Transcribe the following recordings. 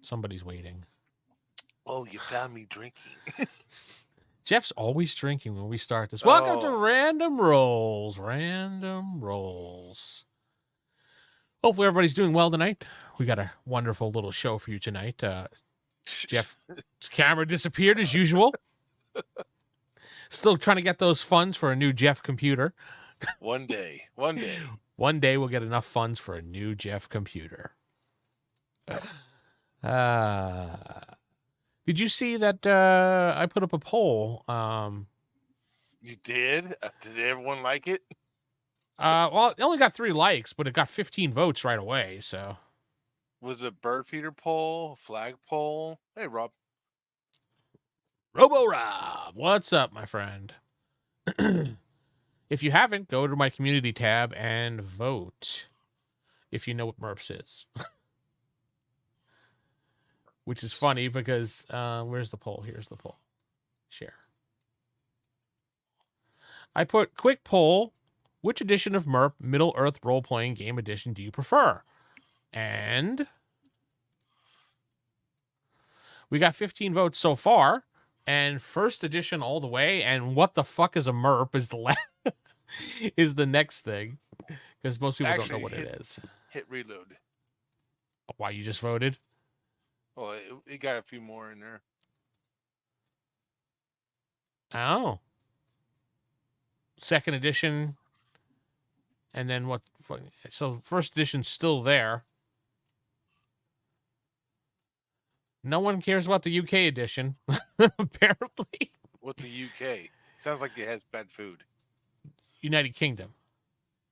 Somebody's waiting. Oh, you found me drinking. Jeff's always drinking when we start this. Welcome to Oh. Random Rolls. Random Rolls. Hopefully everybody's doing well tonight. We got a wonderful little show for you tonight. Jeff's camera disappeared as usual. Still trying to get those funds for a new Jeff computer. One day. One day. One day we'll get enough funds for a new Jeff computer. Did you see that I put up a poll? You did? Did everyone like it? Well, it only got 3 likes, but it got 15 votes right away, so. Was it a bird feeder poll? Flag poll? Hey, Rob. Robo Rob, what's up, my friend? If you haven't, go to my community tab and vote. If you know what MERPs is. Which is funny because, where's the poll? Here's the poll. Share. I put quick poll. Which edition of MERP, Middle Earth Role-Playing Game Edition, do you prefer? And we got 15 votes so far. And first edition all the way. And what the fuck is a MERP is the is the next thing. Because most people don't know what it is. Hit reload. Why, you just voted? Oh, it got a few more in there. Oh. Second edition. And then what? So first edition's still there. No one cares about the UK edition, apparently. What's the UK? Sounds like it has bad food. United Kingdom.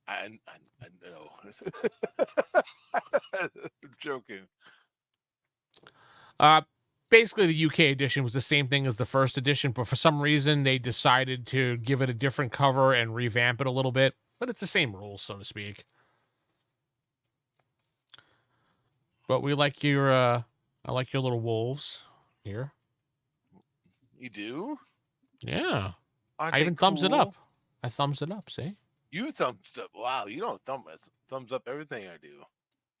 I know. I'm joking. Basically, the UK edition was the same thing as the first edition, but for some reason they decided to give it a different cover and revamp it a little bit. But it's the same rules, so to speak. But we like your, I like your little wolves here. You do? Yeah. Aren't I even cool? thumbs it up. I thumbs it up, see? You thumbs up. Wow, you don't thumbs up everything I do.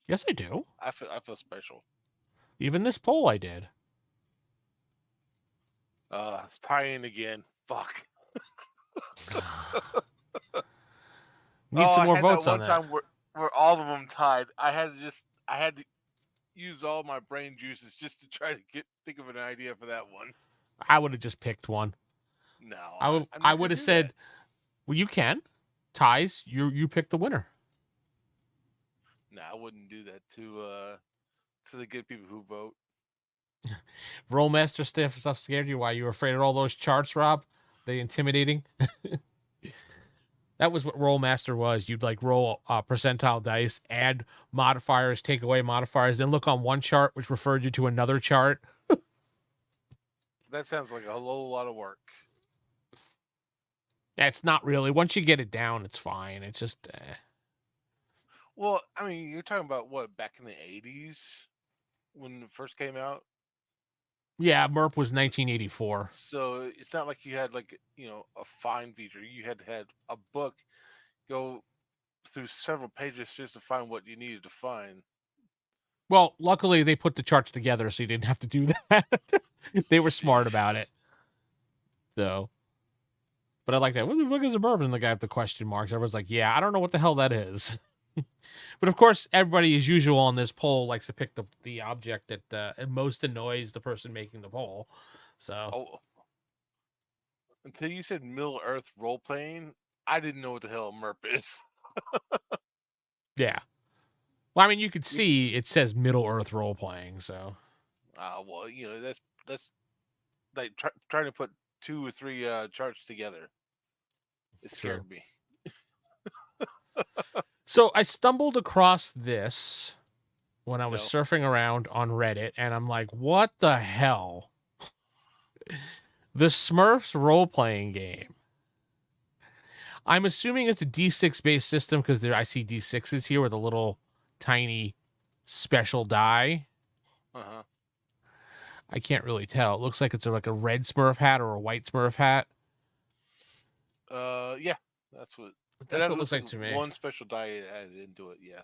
Yes, I do. I feel special. Even this poll I did. It's tying again. Fuck. Need some more votes on that. Time where all of them tied. I had to use all my brain juices just to try to think of an idea for that one. I would have just picked one. No, I would have said, well, you can. Ties, you pick the winner. No, I wouldn't do that to the good people who vote. Rollmaster stuff scared you? Why, you were afraid of all those charts, Rob? They intimidating? That was what Rollmaster was. You'd like roll percentile dice, add modifiers, take away modifiers, then look on one chart, which referred you to another chart. That sounds like a whole lot of work. Yeah, it's not really. Once you get it down, it's fine. It's just... Well, I mean, you're talking about what, back in the 80s when it first came out? Yeah, MERP was 1984. So it's not like you had a find feature. You had to have a book go through several pages just to find what you needed to find. Well, luckily they put the charts together so you didn't have to do that. They were smart about it. So, but I like that. What the fuck is a MERP? And the guy with the question marks. Everyone's like, yeah, I don't know what the hell that is. But of course, everybody, as usual on this poll, likes to pick the object that most annoys the person making the poll. So, until you said Middle Earth role playing, I didn't know what the hell a MERP is. Yeah. Well, I mean, you could see it says Middle Earth role playing. So, well, that's like trying to put 2 or 3 charts together. It scared me. So I stumbled across this when I was surfing around on Reddit, and I'm like, what the hell? The Smurfs role-playing game. I'm assuming it's a D6-based system because I see D6s here with a little tiny special die. Uh-huh. I can't really tell. It looks like it's like a red Smurf hat or a white Smurf hat. Yeah, that's what it looks like to me. One special die added into it, yeah.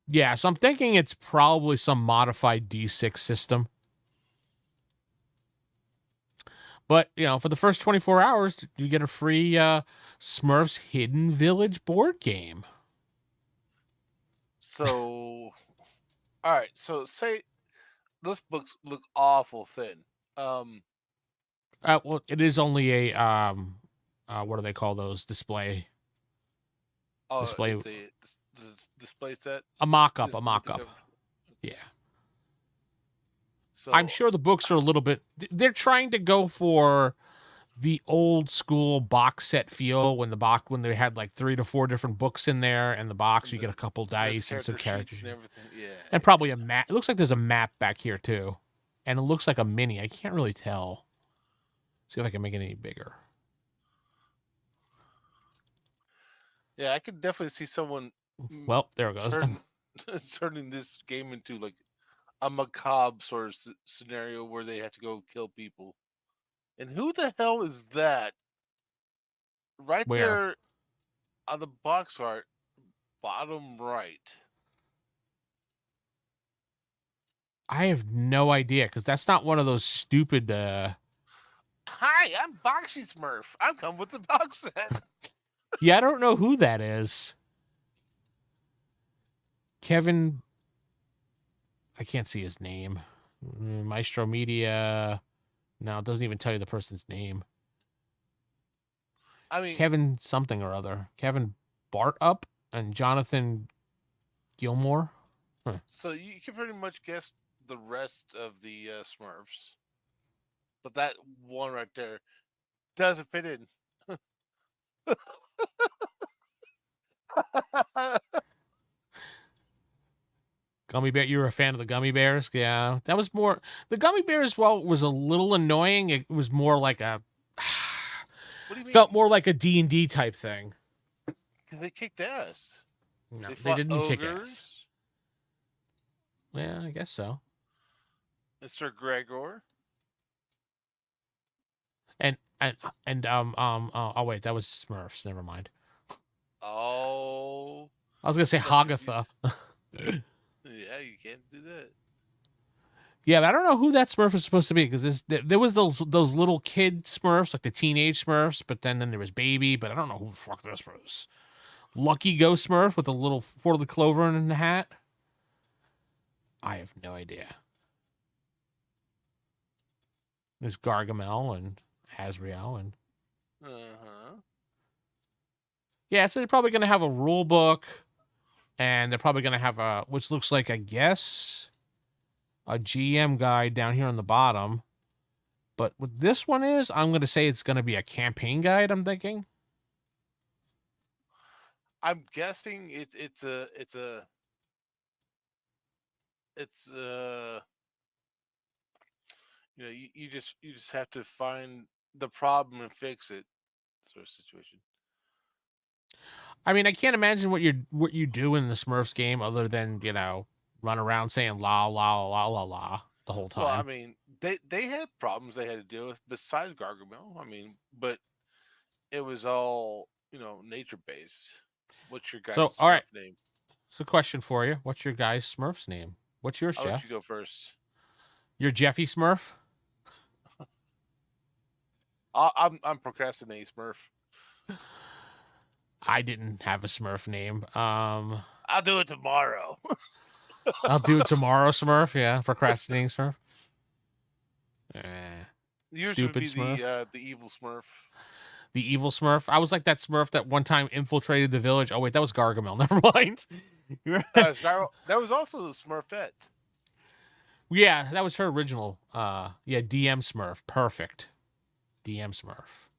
Yeah, so I'm thinking it's probably some modified D6 system. But, for the first 24 hours, you get a free Smurfs Hidden Village board game. So, all right. So, say those books look awful thin. Well, it is only a, what do they call those? Display. It's the display set. A mock-up, This a with the mock-up. cover. Yeah. So I'm sure the books are a little bit... They're trying to go for the old school box set feel when they had like 3 to 4 different books in there, and the box you get a couple dice and some characters and everything. Yeah, and probably a map. It looks like there's a map back here too, and it looks like a mini. I can't really tell. See if I can make it any bigger. yeah. I could definitely see someone. Well, there it goes. Turning this game into like a macabre sort of scenario where they have to go kill people. And who the hell is that? Right Where? there on the box art, bottom right. I have no idea because that's not one of those stupid. Hi, I'm Boxy Smurf. I'm come with the box set. Yeah, I don't know who that is. Kevin. I can't see his name. Maestro Media. No, it doesn't even tell you the person's name. I mean, Kevin something or other. Kevin Bartup and Jonathan Gilmore. Huh. so you can pretty much guess the rest of the Smurfs. But that one right there doesn't fit in. Gummy bear, you were a fan of the gummy bears? Yeah, that was more. The gummy bears, while it was a little annoying, it was more like a. What do you mean? Felt more like a D&D type thing. Because they kicked ass. No, They they fought didn't kick ogres. ass. Yeah, I guess so. Mr. Gregor. Oh wait, that was Smurfs. Never mind. Oh. I was gonna say Hagatha. Yeah, you can't do that. Yeah, but I don't know who that Smurf is supposed to be because there was those little kid Smurfs, like the teenage Smurfs, but then there was Baby, but I don't know who the fuck this was. Lucky Ghost Smurf with a little 4 clover in the hat. I have no idea. There's Gargamel and Azrael and yeah, so they're probably gonna have a rule book, and they're probably gonna have a which looks like, I guess, a GM guide down here on the bottom. But what this one is, I'm gonna say it's gonna be a campaign guide. I'm thinking. I'm guessing it's you just have to find the problem and fix it, sort of situation. I mean, I can't imagine what you do in the Smurfs game other than run around saying la la la la la the whole time. Well, I mean, they had problems they had to deal with besides Gargamel. I mean, but it was all nature based. What's your guy's all right name? So, question for you: what's your guy's Smurf's name? What's yours, I'll Jeff? let you go first. You're Jeffy Smurf. I'm procrastinating Smurf. I didn't have a Smurf name. I'll do it tomorrow. I'll do it tomorrow, Smurf. Yeah, procrastinating Smurf. Yours Stupid would be Smurf. The evil Smurf. The evil Smurf. I was like that Smurf that one time infiltrated the village. Oh wait, that was Gargamel. Never mind. That was also the Smurfette. Yeah, that was her original. Yeah, DM Smurf. Perfect. DM Smurf.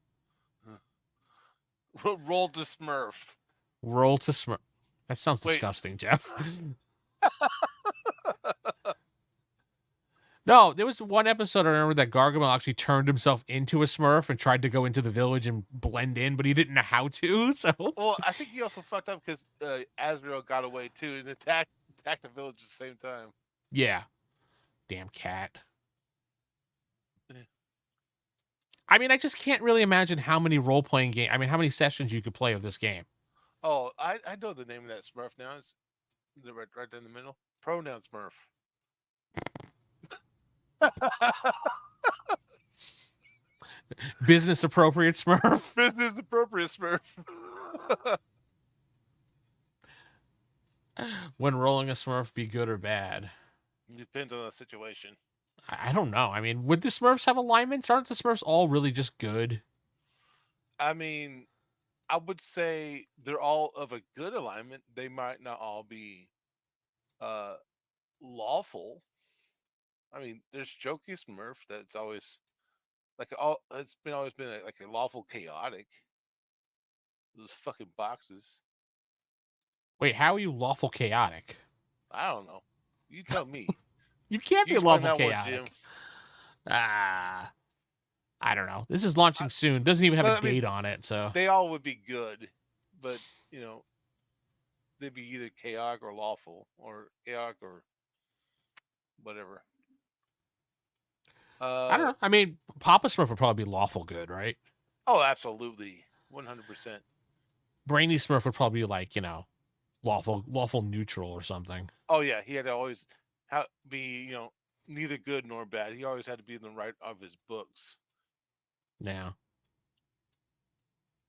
Roll to Smurf. Roll to Smurf. That sounds disgusting, Jeff. No, there was one episode I remember that Gargamel actually turned himself into a Smurf and tried to go into the village and blend in, but he didn't know how to. So, well, I think he also fucked up because Azrael got away too and attacked the village at the same time. Yeah, damn cat. I mean, I just can't really imagine how many role-playing game. I mean, how many sessions you could play of this game. Oh, I know the name of that Smurf now. Is it right in the middle? Pronoun Smurf. Business appropriate Smurf. Business appropriate Smurf. When rolling a Smurf, be good or bad? Depends on the situation. I don't know. I mean, would the Smurfs have alignments? Aren't the Smurfs all really just good? I mean, I would say they're all of a good alignment. They might not all be uh lawful. I mean, there's Jokey Smurf that's always like all it's been always been like a lawful chaotic. Those fucking boxes. Wait, how are you lawful chaotic? I don't know. You tell me. You can't You be explain lawful that word, Jim. chaotic. Ah, I don't know. This is launching soon. Doesn't even have but, a I mean, date on it, so They all would be good, but you know, they'd be either chaotic or lawful, or chaotic or whatever. I don't know. I mean, Papa Smurf would probably be lawful good, right? Oh, absolutely, 100%. Brainy Smurf would probably be like, lawful neutral or something. Oh yeah, he had to always be neither good nor bad. He always had to be in the right of his books. Yeah.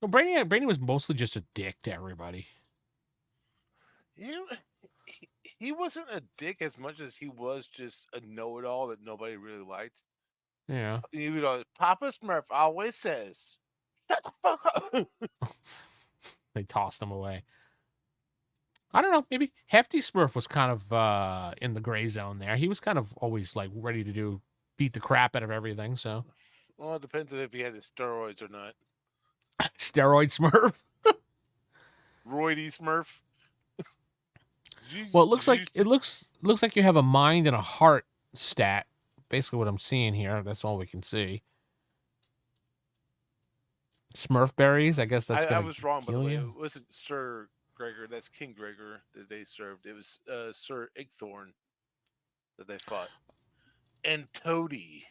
Well, Brainy was mostly just a dick to everybody. He wasn't a dick as much as he was just a know-it-all that nobody really liked. Yeah. Papa Smurf always says, "Shut the fuck up." They tossed him away. I don't know. Maybe Hefty Smurf was kind of in the gray zone there. He was kind of always like ready to beat the crap out of everything. So, Well, it depends on if he had his steroids or not. steroid Smurf. Roidy Smurf. Well, it looks like you have a mind and a heart stat. Basically, what I'm seeing here. That's all we can see. Smurf berries. I guess that's I gonna was wrong, by the kill way. you. It wasn't Sir Gregor. That's King Gregor that they served. It was Sir Igthorn that they fought. And Toady.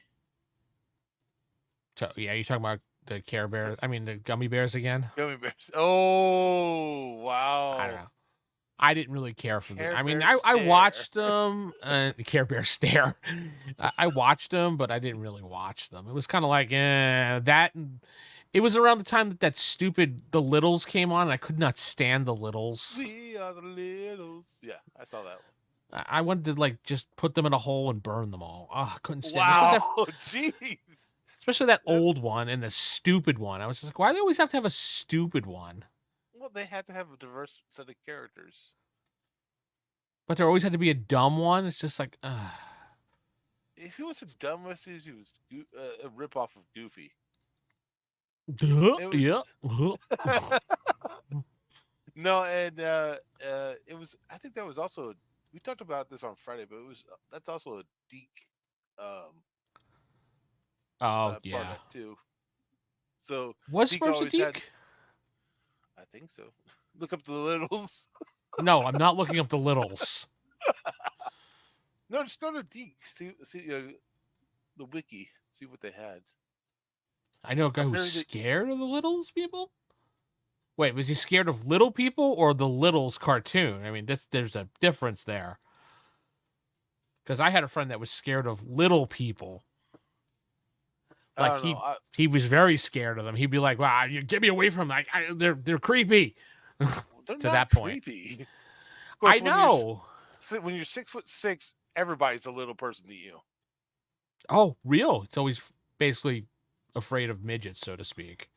So, yeah, you're talking about the Care Bears. I mean, the gummy bears again. Gummy bears. Oh, wow. I don't know. I didn't really care for them. Care I mean, Bear I stare. watched them. The Care Bear stare. I watched them, but I didn't really watch them. It was kind of like that. It was around the time that stupid The Littles came on. And I could not stand The Littles. We are the Littles. Yeah, I saw that one. I wanted to like just put them in a hole and burn them all. Oh, I couldn't stand. Wow, jeez. Especially that old one and the stupid one. I was just like, why do they always have to have a stupid one? Well, they had to have a diverse set of characters. But there always had to be a dumb one. It's just like, If he was the dumbest, he was a ripoff of Goofy. Yeah. No, and it was. I think that was also. We talked about this on Friday, but that's also a Deke. Yeah. Product too. So Was Deke Smurfs a always Deke? had- I think so. Look up the Littles. No, I'm not looking up the Littles. No, just go to Deke. See the wiki. See what they had. I know a guy who's Apparently- scared of the Littles people. Wait, was he scared of little people or the Littles cartoon? I mean, there's a difference there. Because I had a friend that was scared of little people. Like he was very scared of them. He'd be like, "Wow, you get me away from them! They're creepy." They're to not that point. creepy. Of I course, know. When you're 6'6", everybody's a little person to you. Oh, real? It's always basically afraid of midgets, so to speak.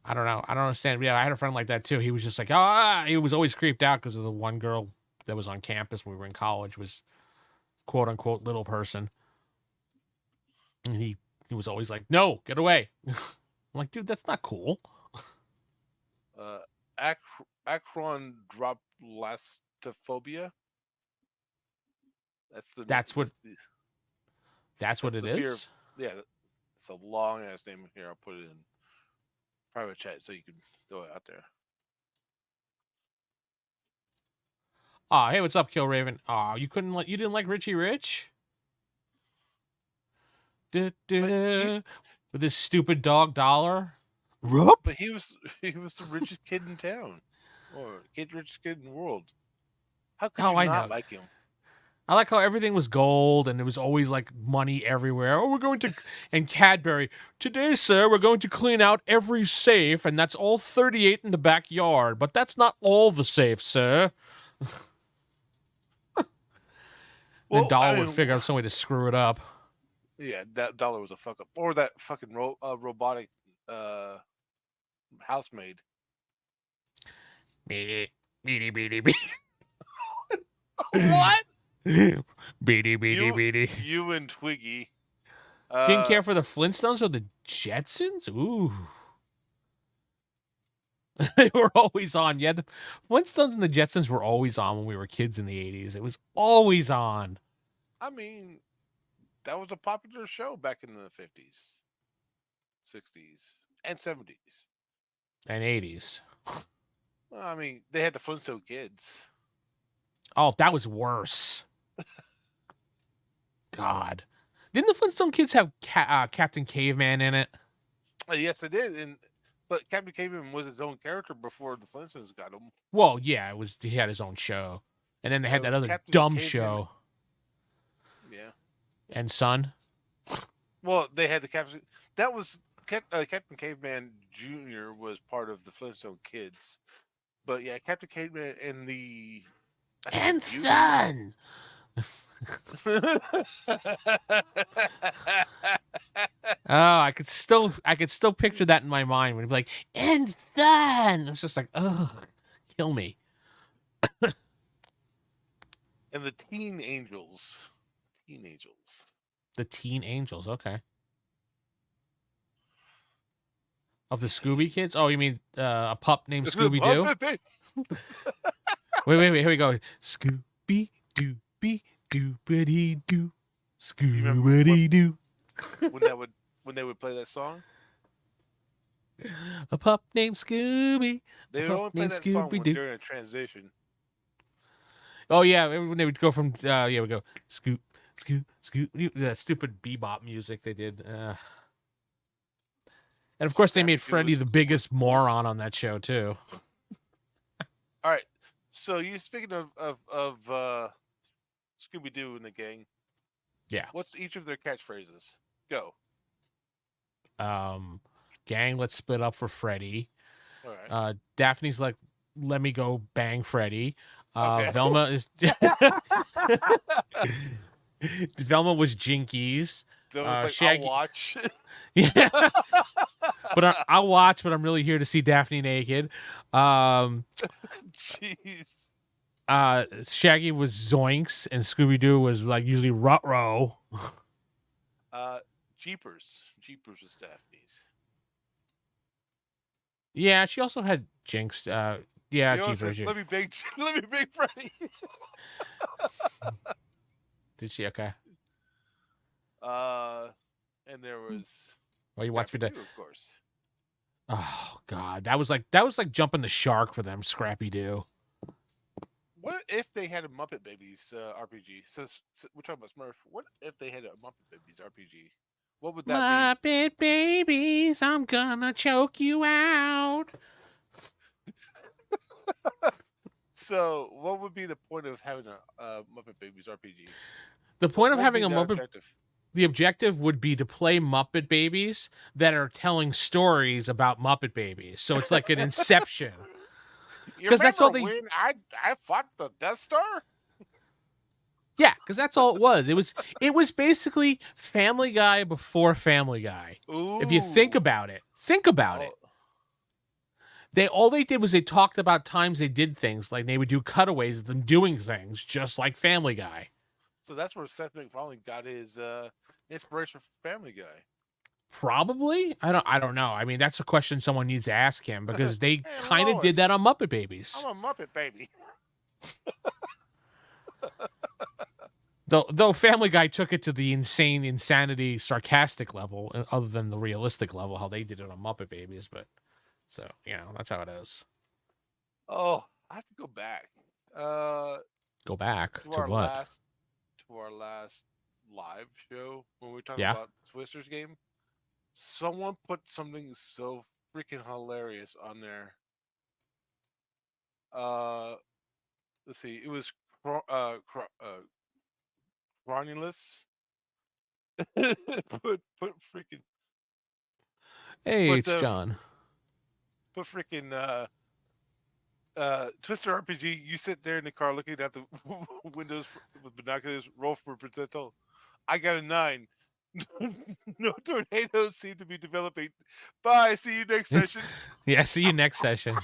I don't know. I don't understand. Yeah, I had a friend like that too. He was just like, he was always creeped out because of the one girl that was on campus when we were in college was quote unquote little person. And he was always like, no, get away. I'm like, dude, that's not cool. Acrondroplastophobia. That's what it is. Yeah, it's a long ass name here. I'll put it in private chat so you can throw it out there. Oh, hey, what's up, Kill Raven? Oh, you didn't like Richie Rich? With this stupid dog Dollar. But he was the richest kid in town. or richest kid in the world. How could Oh, you I not know. like him? I like how everything was gold and there was always like money everywhere. Oh, we're going to, and Cadbury, today, sir, we're going to clean out every safe, and that's all 38 in the backyard. But that's not all the safes, sir. Then Well, I Dollar would mean, figure out some way to screw it up. yeah, that dollar was a fuck up, or that fucking robotic uh, housemaid. Beady, beady, beady, beady. What? Beady, beady, beady. You and Twiggy. Didn't care for the Flintstones or the Jetsons? Ooh. They were always on. Yeah, the Flintstones and the Jetsons were always on when we were kids in the 80s. It was always on. I mean, that was a popular show back in the 50s, 60s, and 70s. And 80s. Well, I mean, they had the Flintstone kids. Oh, that was worse. God. Didn't the Flintstone kids have Captain Caveman in it? Yes, they did, but Captain Caveman was his own character before the Flintstones got him. Well, yeah, it was. He had his own show. And then they had It that was other Captain dumb Caveman. show. Yeah. And Son. Well, they had the Captain. That was Captain Caveman Jr. was part of the Flintstone kids. But yeah, Captain Caveman and the And Son. Oh, I could still picture that in my mind when he'd be like, and Son. It's just like, ugh, kill me. and the Teen Angels. Teen Angels. The Teen Angels, okay. Of the Scooby kids? Oh, you mean a pup named Scooby Doo? Wait, here we go. Scooby Dooby Doobity Doo. Scooby Doo. when they would play that song? A pup named Scooby. They would only play that song during a transition. Oh yeah, when they would go from we go scoop, scoop, scoop. That stupid bebop music they did. And of course, they made Freddy the biggest moron on that show too. All right, so you speaking of Scooby Doo and the gang. Yeah. What's each of their catchphrases? Go. Gang, let's split up for Freddy. All right. Daphne's like, let me go bang Freddy. Okay. Velma is Velma was Jinkies. Like, Shaggy... I'll watch. Yeah, but I'll watch. But I'm really here to see Daphne naked. Jeez. Shaggy was Zoinks, and Scooby Doo was like usually Ruh-roh. Jeepers was Daphne's. Yeah, she also had Jinx. Yeah, Jeepers. Let me big Freddy. Did she? Okay. And there was. Well, you watched me, of course. Oh God, that was like jumping the shark for them. Scrappy Doo. What if they had a Muppet Babies RPG? So we're talking about Smurf. What if they had a Muppet Babies RPG? What would that be? Muppet Babies, I'm gonna choke you out. So, what would be the point of having a Muppet Babies RPG? The point of having a Muppet... objective? The objective would be to play Muppet Babies that are telling stories about Muppet Babies. So it's like an Inception. Because that's all when I fought the Death Star? Yeah, because that's all it was. It was basically Family Guy before Family Guy. Ooh. If you think about it. All they did was they talked about times they did things, like they would do cutaways of them doing things, just like Family Guy. So that's where Seth MacFarlane got his inspiration for Family Guy. Probably. I don't know. I mean, that's a question someone needs to ask him, because they kind of did that on Muppet Babies. I'm a Muppet Baby. Though Family Guy took it to the insanity, sarcastic level, other than the realistic level, how they did it on Muppet Babies. But so, that's how it is. Oh, I have to go back. Go back to our what? To our last live show when we were talking about Twister's game. Someone put something so freaking hilarious on there. let's see, it was Cronulus. put freaking Hey, put it's the John. put freaking Twister RPG. You sit there in the car looking at the windows with binoculars. Roll for percentile. I got a 9. No tornadoes seem to be developing. Bye. See you next session. Yeah, see you next session.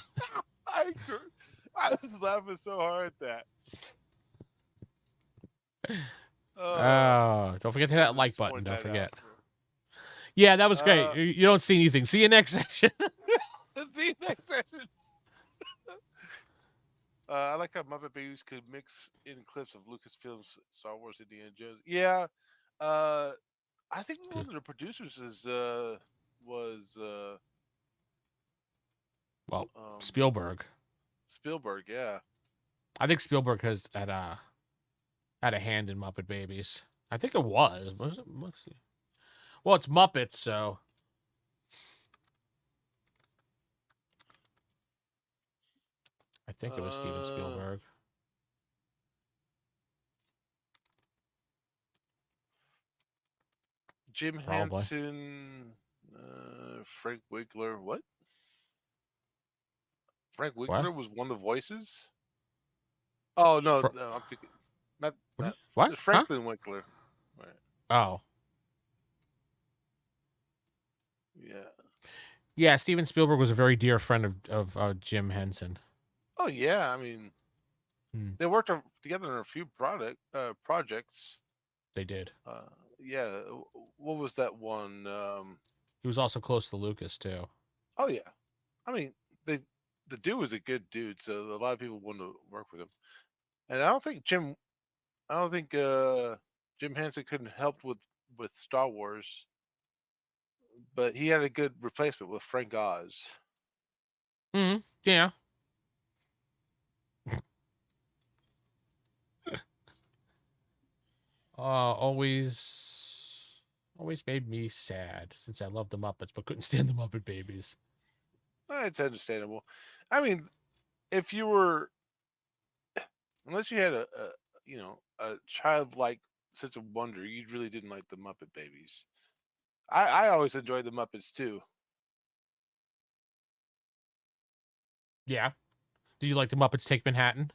I was laughing so hard at that. Oh, don't forget to hit that like Just button. point Don't that forget. out. Yeah, that was great. Uh, You don't see anything. See you next session. See you next session. I like how Muppet Babies could mix in clips of Lucasfilm's Star Wars, Indiana Jones. Yeah, I think one of the producers was Well, um, Spielberg. Spielberg. Yeah. I think Spielberg has had a hand in Muppet Babies. I think it was. Was it? Let's see. Well, it's Muppets, so I think it was Steven Spielberg. Jim Probably. Henson, Frank Winkler. What? Frank Winkler was one of the voices. Oh no, no I'm thinking not what? Franklin Winkler. Right. Oh, Yeah. yeah. Steven Spielberg was a very dear friend of Jim Henson. Oh yeah, I mean, they worked together on a few projects. They did. Yeah. What was that one? He was also close to Lucas too. Oh yeah. I mean, the dude was a good dude, so a lot of people wanted to work with him. And I don't think Jim Henson couldn't help with Star Wars, but he had a good replacement with Frank Oz. Yeah. Always made me sad since I loved the Muppets but couldn't stand the Muppet Babies. It's understandable. I mean, if you were, unless you had a childlike sense of wonder, you really didn't like the Muppet Babies. I always enjoyed the Muppets too. Yeah. Did you like the Muppets Take Manhattan?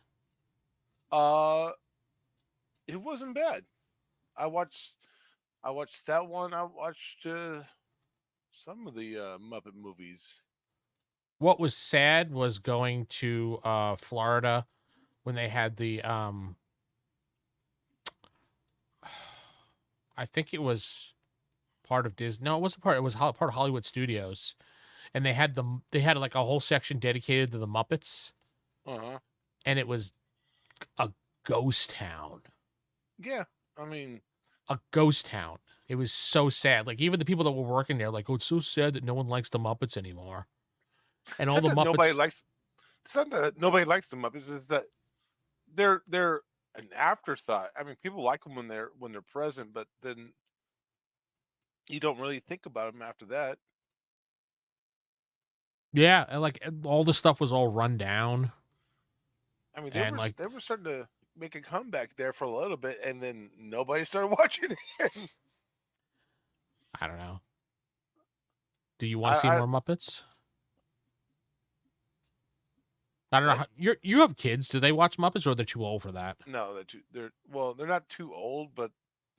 It wasn't bad. I watched that one. I watched some of the Muppet movies. What was sad was going to Florida when they had the I think it was part of Disney. No, it wasn't part. It was part of Hollywood Studios, and they had like a whole section dedicated to the Muppets. And it was a ghost town. Yeah, I mean, a ghost town. It was so sad. Like even the people that were working there, like, oh, it's so sad that no one likes the Muppets anymore. And all the Muppets. Nobody likes. It's not that nobody likes the Muppets. It's that they're an afterthought. I mean, people like them when they're present, but then you don't really think about them after that. Yeah, and like all the stuff was all run down. I mean, they were starting to make a comeback there for a little bit, and then nobody started watching it. I don't know. Do you want to see more Muppets? I don't know. You have kids. Do they watch Muppets, or are they too old for that? No, they're not too old, but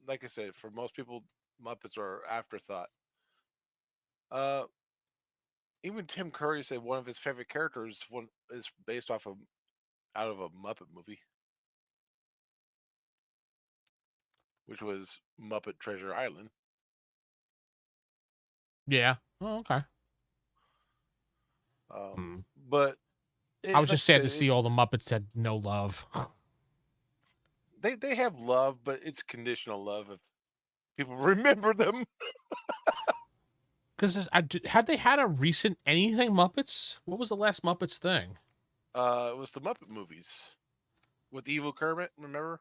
like I said, for most people, Muppets are afterthought. Even Tim Curry said one of his favorite characters is based out of a Muppet movie, which was Muppet Treasure Island. Yeah. Oh, okay. But I was just sad to see all the Muppets had no love. They have love, but it's conditional love if people remember them. Because had they had a recent anything Muppets? What was the last Muppets thing? It was the Muppet movies with Evil Kermit. Remember?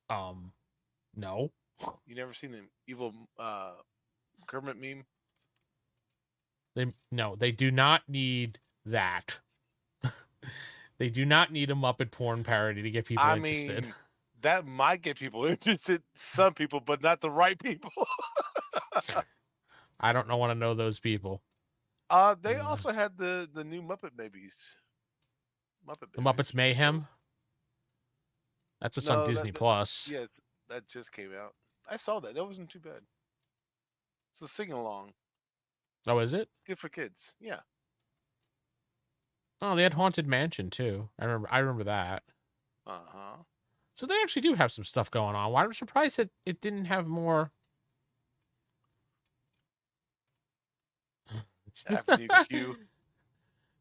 No. You never seen the evil Kermit meme? They do not need that. They do not need a Muppet porn parody to get people I interested. mean, that might get people interested, some people, but not the right people. I don't want to know those people. They also had the new Muppet Babies. Muppet The Babies. Muppets Mayhem. That's what's on No, Disney Plus. yes, that just came out. I saw that. That wasn't too bad. It's a sing along. Oh, is it? Good for kids. Yeah. Oh, they had Haunted Mansion too. I remember that. Uh-huh. So they actually do have some stuff going on. Why I'm surprised that it didn't have more. Avenue Q.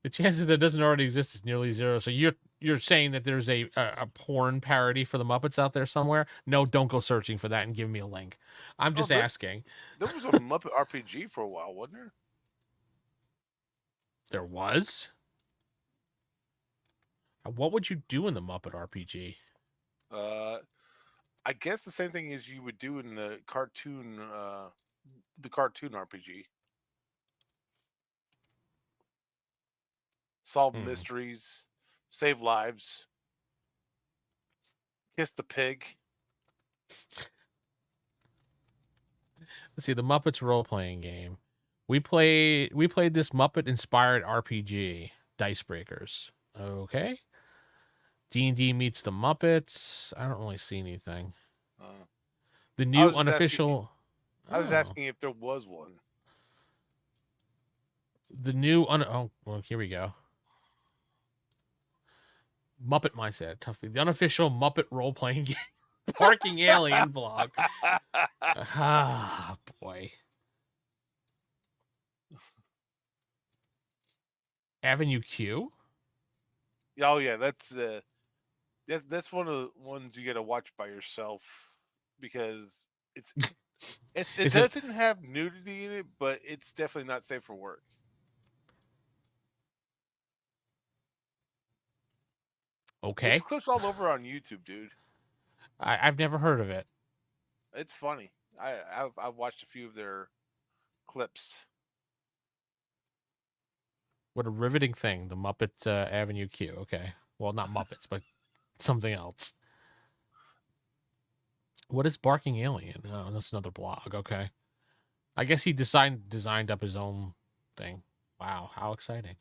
The chances that it doesn't already exist is nearly zero. So you're saying that there's a porn parody for the Muppets out there somewhere? No, don't go searching for that and give me a link. I'm just asking. There was a Muppet RPG for a while, wasn't there? There was? What would you do in the Muppet RPG? I guess the same thing as you would do in the cartoon RPG. Solve mysteries, save lives, kiss the pig. Let's see, the Muppets role-playing game. We played this Muppet-inspired RPG, Dice Breakers. Okay. D&D meets the Muppets. I don't really see anything. The new unofficial... I was asking if there was one. The new... Oh, well, here we go. Muppet Mindset. Tough. The unofficial Muppet role-playing game. Barking Alien blog. Ah, boy. Avenue Q? Oh yeah, that's one of the ones you got to watch by yourself because it doesn't have nudity in it, but it's definitely not safe for work. Okay. There's clips all over on YouTube, dude. I've never heard of it. It's funny. I've watched a few of their clips. What a riveting thing. The Muppets Avenue Q. Okay. Well, not Muppets, but something else. What is Barking Alien? Oh, that's another blog. Okay. I guess he designed up his own thing. Wow, how exciting.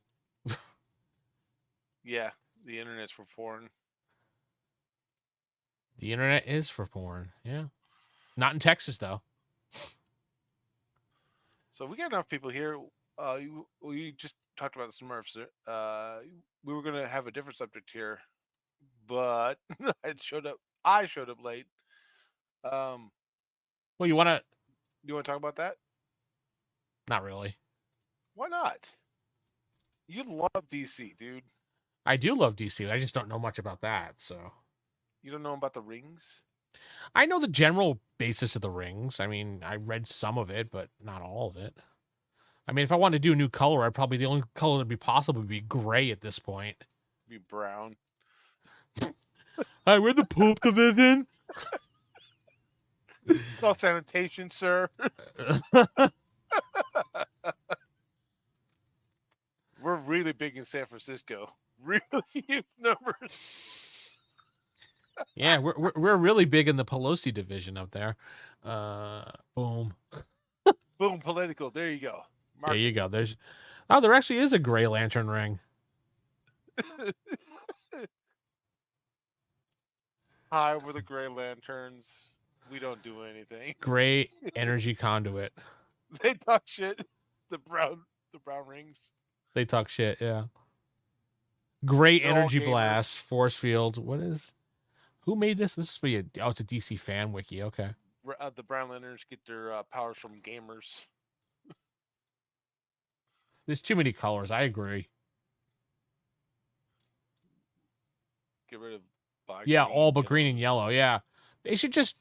Yeah, the internet's for porn. The internet is for porn. Yeah. Not in Texas, though. So we got enough people here. We just talked about the Smurfs. We were going to have a different subject here, but I showed up late. Well, you want to talk about that? Not really. Why not? You love DC, dude. I do love DC. I just don't know much about that, so. You don't know about the rings? I know the general basis of the rings. I mean, I read some of it, but not all of it. I mean, if I wanted to do a new color, I'd probably the only color that'd be possible would be gray at this point. Be brown. Hi, we're the poop division. Call sanitation, sir. We're really big in San Francisco. Really huge numbers. Yeah, we're really big in the Pelosi division up there. Boom. Boom, political. There you go. There you go. There actually is a Gray Lantern ring. Hi, we're the Gray Lanterns. We don't do anything. Gray energy conduit. They talk shit. The brown rings. They talk shit, yeah. Gray They're energy blast, force field. Who made this? This is it's a DC fan wiki. Okay. The Brown Lanterns get their powers from gamers. There's too many colors. I agree. Get rid of. All but green and yellow. Yeah, they should just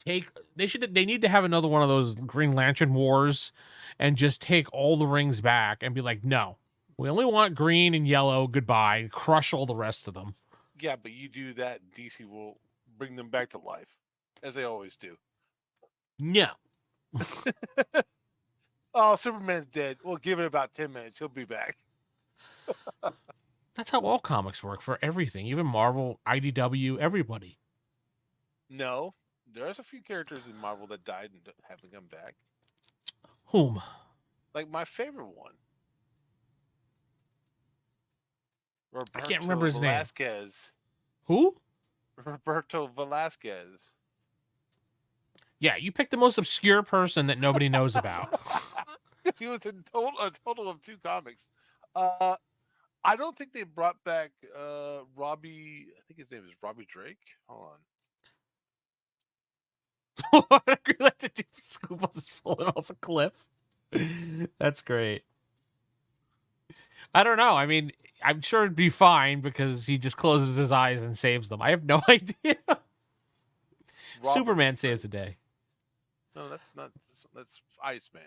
take. They need to have another one of those Green Lantern wars, and just take all the rings back and be like, no, we only want green and yellow. Goodbye. And crush all the rest of them. Yeah, but you do that, DC will bring them back to life, as they always do. No. Oh, Superman's dead. We'll give it about 10 minutes. He'll be back. That's how all comics work for everything, even Marvel, IDW, everybody. No, there's a few characters in Marvel that died and haven't come back. Whom? Like my favorite one, I can't Roberto remember his name. Velasquez. Who? Roberto Velasquez. Yeah, you picked the most obscure person that nobody knows about. Because he was in a total of 2 comics. I don't think they brought back Robbie. I think his name is Robbie Drake. Hold on. What a great to do for Scoop is falling off a cliff. That's great. I don't know. I mean, I'm sure it'd be fine because he just closes his eyes and saves them. I have no idea. Superman saves the day. No, that's not. That's Iceman.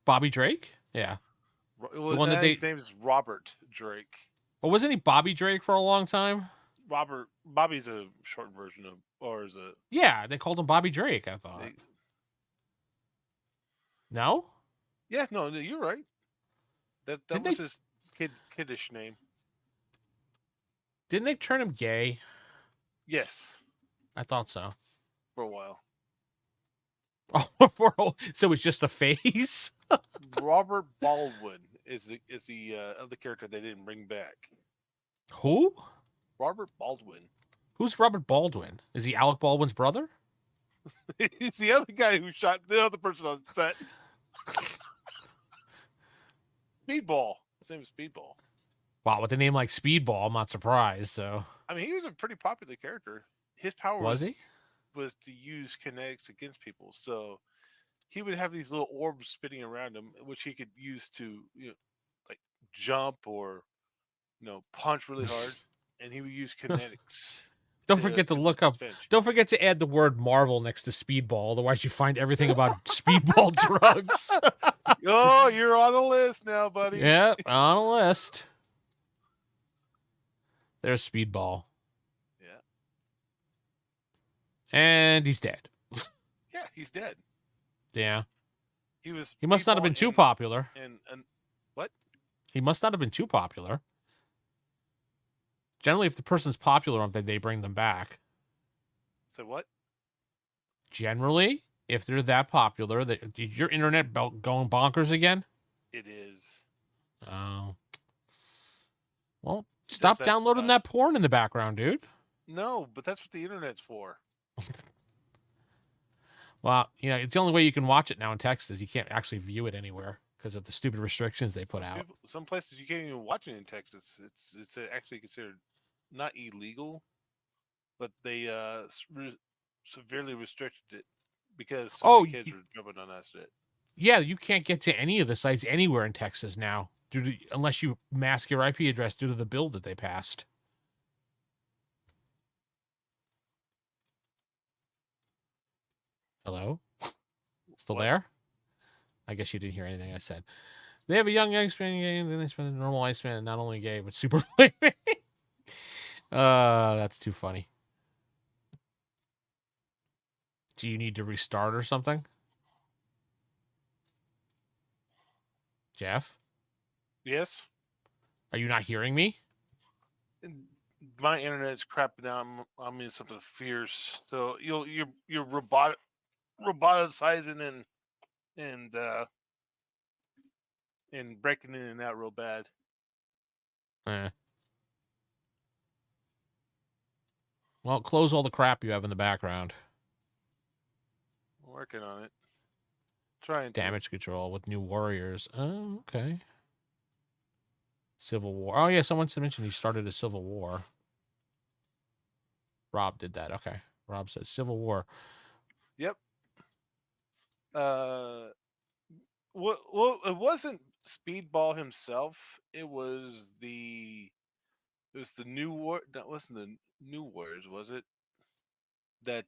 Bobby Drake? Yeah. Well, one that his name is Robert Drake. Well, wasn't he Bobby Drake for a long time? Bobby's a short version of, or is it? Yeah, they called him Bobby Drake, I thought. No? Yeah, no, you're right. That was his kiddish name. Didn't they turn him gay? Yes. I thought so. For a while. Oh, so it's just a phase? Robert Baldwin is the other character they didn't bring back. Who? Robert Baldwin. Who's Robert Baldwin? Is he Alec Baldwin's brother? He's the other guy who shot the other person on set. Speedball. His name is Speedball. Wow, with a name like Speedball, I'm not surprised. So, I mean, he was a pretty popular character. His power was he? Was to use kinetics against people. So he would have these little orbs spinning around him, which he could use to, like jump or, punch really hard. And he would use kinetics. Don't forget to look up. Don't forget to add the word Marvel next to Speedball. Otherwise, you find everything about Speedball drugs. Oh, you're on a list now, buddy. Yep, on a list. There's Speedball. Yeah. And he's dead. Yeah, he's dead. Yeah. He must not have been too popular. And what? He must not have been too popular. Generally, if the person's popular enough, they bring them back. So what? Generally, if they're that popular, is your internet going bonkers again? It is. Oh. Well, stop downloading that porn in the background, dude. No, but that's what the internet's for. Well, it's the only way you can watch it now in Texas. You can't actually view it anywhere because of the stupid restrictions they put out. Some places you can't even watch it in Texas. It's actually considered not illegal, but they severely restricted it because so many kids were jumping on that shit. Yeah, you can't get to any of the sites anywhere in Texas now, unless you mask your IP address due to the bill that they passed. Hello? Still there? I guess you didn't hear anything I said. They have a young Iceman game, then they spend a normal Iceman, not only gay, but super playmate. That's too funny. Do you need to restart or something? Jeff? Yes? Are you not hearing me? My internet's crapping out. I'm in something fierce. So you're roboticizing and breaking in and out real bad. Well, close all the crap you have in the background. I'm working on it. Trying to. Damage control with new warriors. Oh, okay. Civil War. Oh, yeah, someone mentioned he started a Civil War. Rob did that. Okay. Rob said Civil War. Yep. Well, it wasn't Speedball himself. It was the New War. That wasn't the New Warriors, was it? That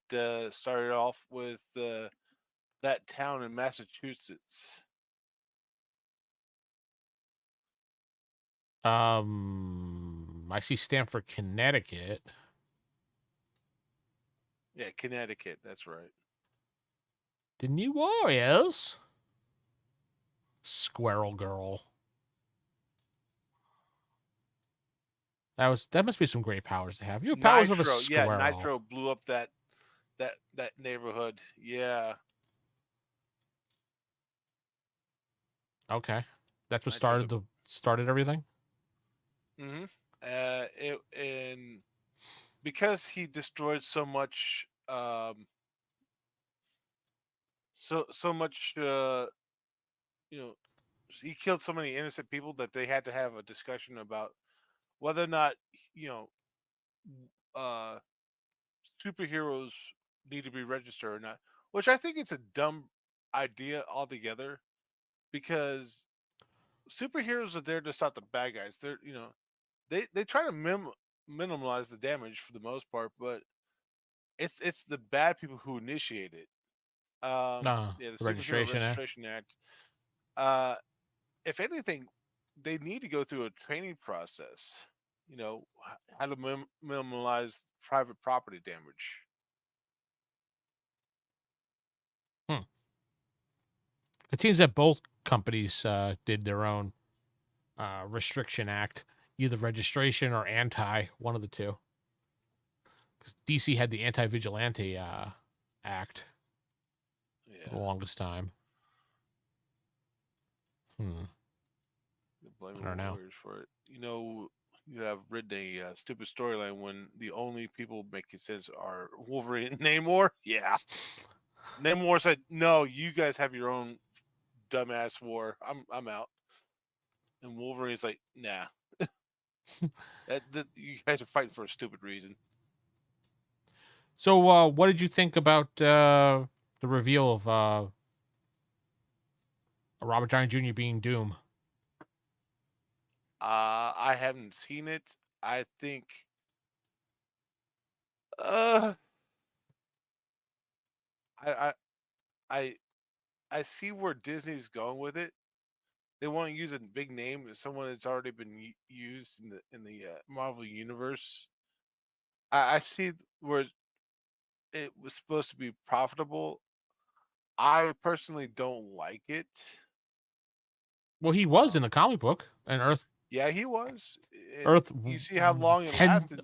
started off with that town in Massachusetts. I see Stamford, Connecticut. Yeah, Connecticut. That's right. The New Warriors. Squirrel Girl. That must be some great powers to have. You have powers of a Nitro, yeah, squirrel. Nitro blew up that neighborhood. Yeah, Okay, that's what Nitro's started everything. mm-hmm. It and because he destroyed so much, so much, you know, he killed so many innocent people that they had to have a discussion about whether or not, you know, uh, superheroes need to be registered or not. Which I think it's a dumb idea altogether because superheroes are there to stop the bad guys. They're they try to minimize the damage for the most part, but it's the bad people who initiate it. No, Yeah, the the Superhero registration act. Registration Act. Uh, if anything, they need to go through a training process. How to minimize private property damage. Hmm. It seems that both companies did their own restriction act, either registration or anti, one of the two. Because DC had the anti-vigilante act for the Yeah, longest time. blame I the don't know. lawyers for it. You have written a stupid storyline when the only people making sense are Wolverine and Namor. Yeah, Namor said, "No, you guys have your own dumbass war. I'm out." And Wolverine's like, "Nah, you guys are fighting for a stupid reason." So, what did you think about the reveal of Robert Downey Jr. being Doom? I haven't seen it. I think, uh, I, I, I, I see where Disney's going with it. They want to use a big name as someone that's already been used in the Marvel universe. I see where it was supposed to be profitable. I personally don't like it. Well, he was in Um, the comic book, and yeah, he was, and Earth you see how long it 10. lasted.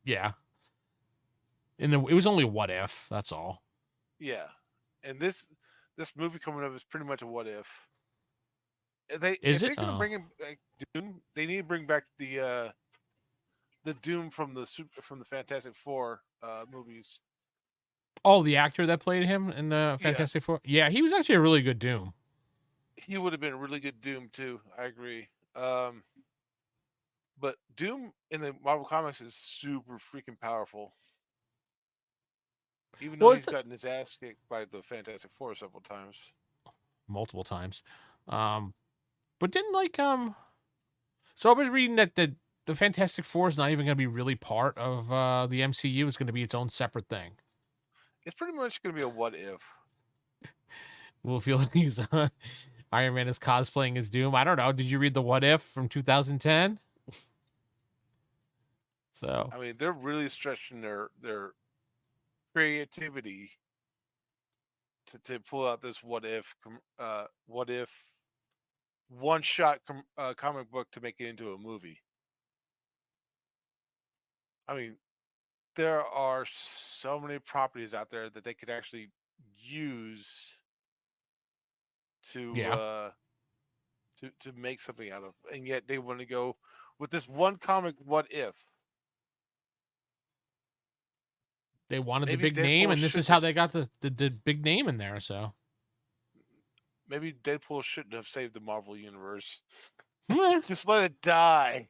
Yeah, and it was only what if. That's all. Yeah, and this movie coming up is pretty much a what if. They Is if it? they're gonna bring in like, Doom, they need to bring back the Doom from the Fantastic Four movies. Oh, the actor that played him in the Yeah, Fantastic Four. Yeah, he was actually a really good Doom. he would have been a really good Doom too. I agree. But Doom in the Marvel comics is super freaking powerful. Even though Well, it's he's gotten his ass kicked by the Fantastic Four several times. multiple times. But didn't So I was reading that the Fantastic Four is not even going to be really part of the MCU. It's going to be its own separate thing. It's pretty much going to be a what if. We'll feel like he's Iron Man is cosplaying as Doom. I don't know. Did you read the What If from 2010? So I mean, they're really stretching their creativity to pull out this what if one shot comic book to make it into a movie. I mean, there are so many properties out there that they could actually use to yeah, uh, to make something out of, and yet they want to go with this one comic. What if they wanted the maybe big name, Deadpool and this is shouldn't how have they got the big name in there. So maybe Deadpool shouldn't have saved the Marvel universe. well, Just let it die.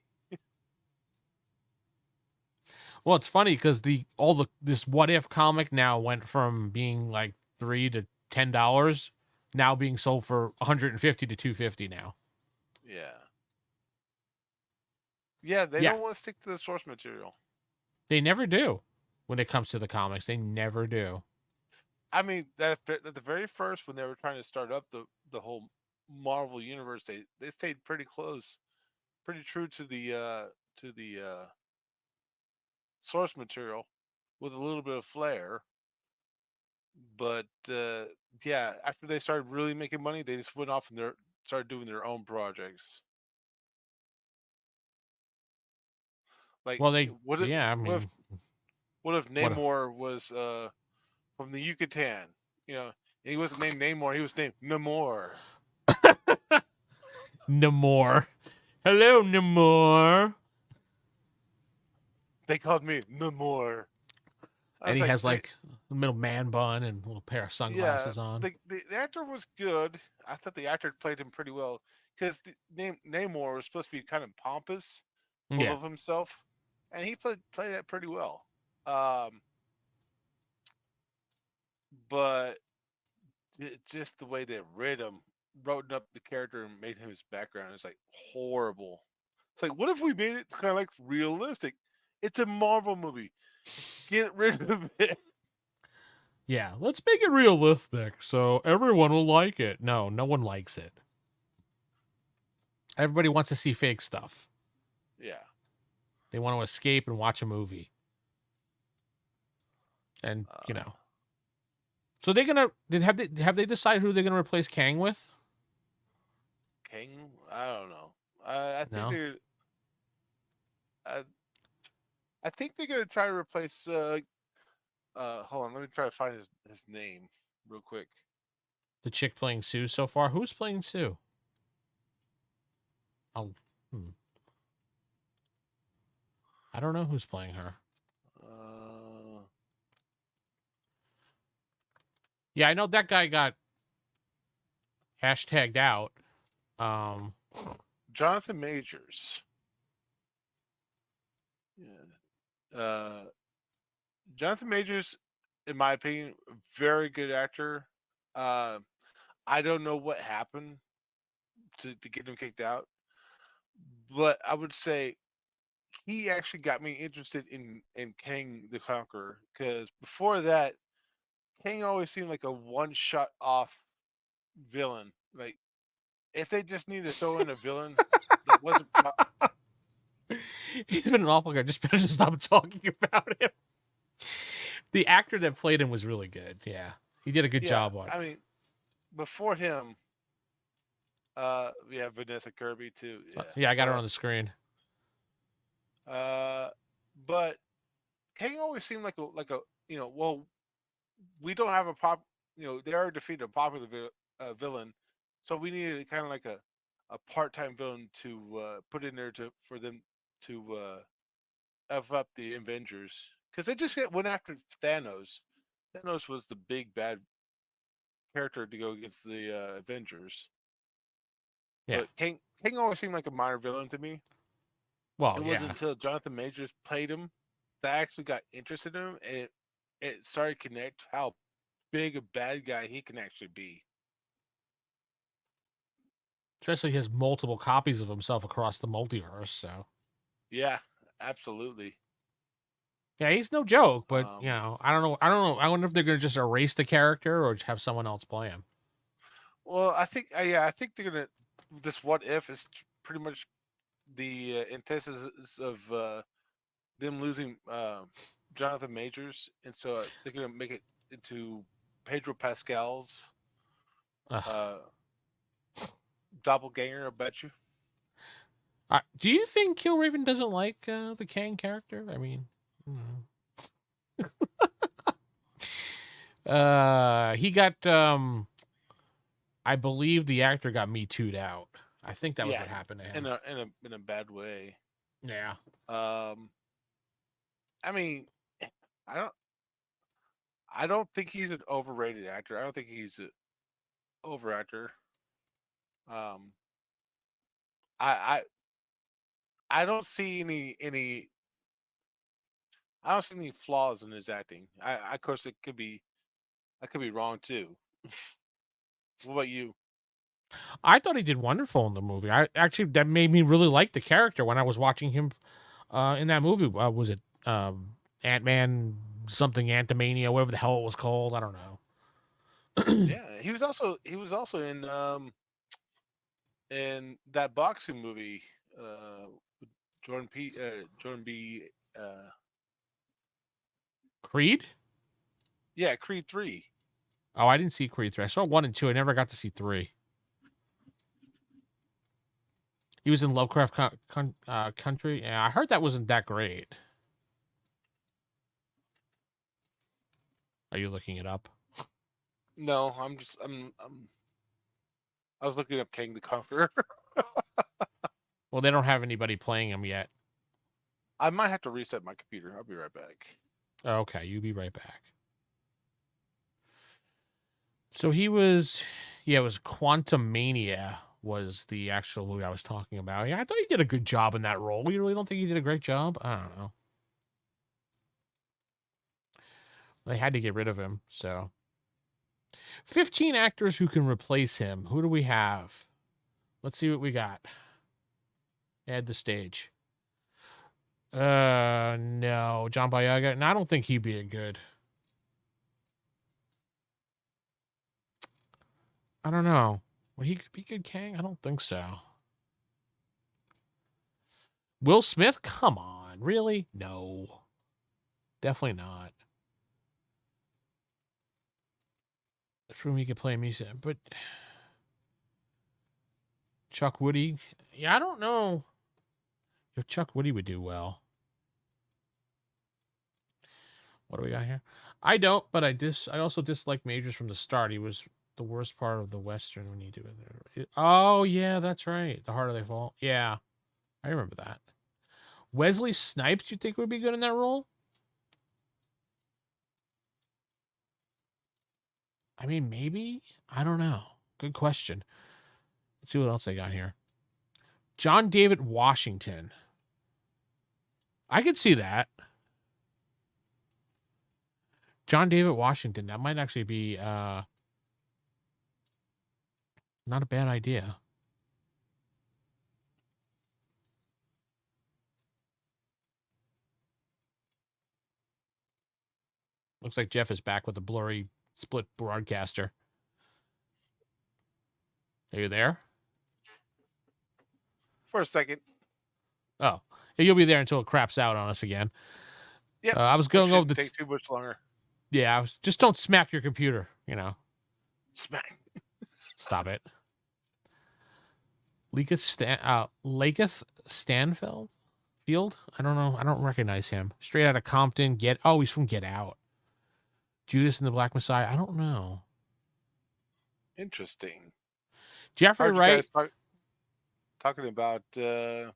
it's funny because this What If comic now went from being like $3 to $10, now being sold for 150 to 250 now. Yeah. Yeah, they Yeah, don't want to stick to the source material. they never do when it comes to the comics. They never do. I mean, that at the very first when they were trying to start up the whole Marvel universe, they stayed pretty close, pretty true to the source material with a little bit of flair. But yeah, after they started really making money, they just went off and started doing their own projects. Like, Well, they, what if yeah, I what mean, if what if what? Namor was from the Yucatan? You know, and he wasn't named Namor. He was named Namor. Namor. Hello, Namor. They called me Namor. I And was he like, has like a little man bun and a little pair of yeah, sunglasses on. the actor was good. I thought the actor played him pretty well because the name Namor was supposed to be kind of pompous, full Yeah. of himself, and he played that pretty well. Um, but just the way they wrote up the character and made him his background is like horrible. It's like, what if we made it kind of like realistic? It's a Marvel movie. Get rid of it. Yeah. Let's make it realistic so everyone will like it. No, no one likes it. Everybody wants to see fake stuff. Yeah. They want to escape and watch a movie. And, you know. So they're gonna have they decided who they're gonna replace Kang with? King? I don't know. I think No. I, I think they're gonna try to replace. Hold on, let me try to find his name real quick. The chick playing Sue so far. Who's playing Sue? Oh, I don't know who's playing her. Yeah, I know that guy got hashtagged out. Jonathan Majors. Yeah. Jonathan Majors, in my opinion, very good actor. I don't know what happened to get him kicked out, but I would say he actually got me interested in Kang the Conqueror because before that, Kang always seemed like a one shot off villain. Like if they just need to throw in a villain that wasn't He's been an awful guy. Just better to stop talking about him. The actor that played him was really good. Yeah, he did a good yeah, job on it. I mean, before him, we have Vanessa Kirby too. Yeah, Yeah, I got her on the screen. But Kang always seemed like a well, we don't have a they already defeated a popular villain, so we needed kind of like a part time villain to put in there for them to f up the Avengers because they just went after Thanos. Thanos was the big bad character to go against the Avengers. Yeah. But King always seemed like a minor villain to me. Well, It wasn't yeah. until Jonathan Majors played him that I actually got interested in him, and it started to connect how big a bad guy he can actually be. Especially he has multiple copies of himself across the multiverse. So Yeah, absolutely. yeah, he's no joke. But Um, you know, I don't know. I don't know. I wonder if they're gonna just erase the character or have someone else play him. well, I think I think they're gonna this what if is pretty much the antithesis of them losing Jonathan Majors, and so they're gonna make it into Pedro Pascal's uh, doppelganger. I bet you. Do you think Killraven doesn't like the Kang character? I mean, he got. I believe the actor got Me Too'd out. I think that was what happened to him. In a bad way. Yeah. I mean, I don't think he's an overrated actor. I don't think he's an over actor. Um, I I don't see any I don't see any flaws in his acting. Of course I could be wrong too. What about you? I thought he did wonderful in the movie. I actually that made me really like the character when I was watching him in that movie. Was it Ant-Man something Antimania, whatever the hell it was called? I don't know. Yeah, he was also in that boxing movie with Jordan B Creed? yeah, Creed 3. Oh, I didn't see Creed 3. I saw 1 and 2. I never got to see 3. He was in Lovecraft Country. Yeah, I heard that wasn't that great. Are you looking it up? No, I was looking up Kang the Conqueror. Well, they don't have anybody playing him yet. I might have to reset my computer. I'll be right back. Okay, you be right back. So he was, yeah, it was Quantumania was the actual movie I was talking about. Yeah, I thought he did a good job in that role. You really don't think he did a great job? I don't know. They had to get rid of him, so. 15 actors who can replace him. Who do we have? Let's see what we got. Add the stage. No. John Boyega? No, I don't think he'd be a good. I don't know. Would he be good Kang? I don't think so. Will Smith? Come on. Really? No. Definitely not. From he could play music, but Chuck Woody? Yeah, I don't know if Chuck Woody would do well. What do we got here? I don't, but I also dislike Majors from the start. He was the worst part of the Western when you do it. Oh, yeah, that's right. The Harder They Fall. Yeah, I remember that. Wesley Snipes, you think would be good in that role? I mean, maybe. I don't know. Good question. Let's see what else they got here. John David Washington. I could see that. John David Washington. That might actually be not a bad idea. Looks like Jeff is back with a blurry split broadcaster. Are you there? For a second. Oh, you'll be there until it craps out on us again. Yeah, I was going over the. Take too much longer. Yeah, just don't smack your computer. You know. Smack. Stop it. Laketh Stanfield? Field? I don't know. I don't recognize him. Straight out of Compton. He's from Get Out. Judas and the Black Messiah. I don't know. Interesting. Jeffrey Wright. Talking about the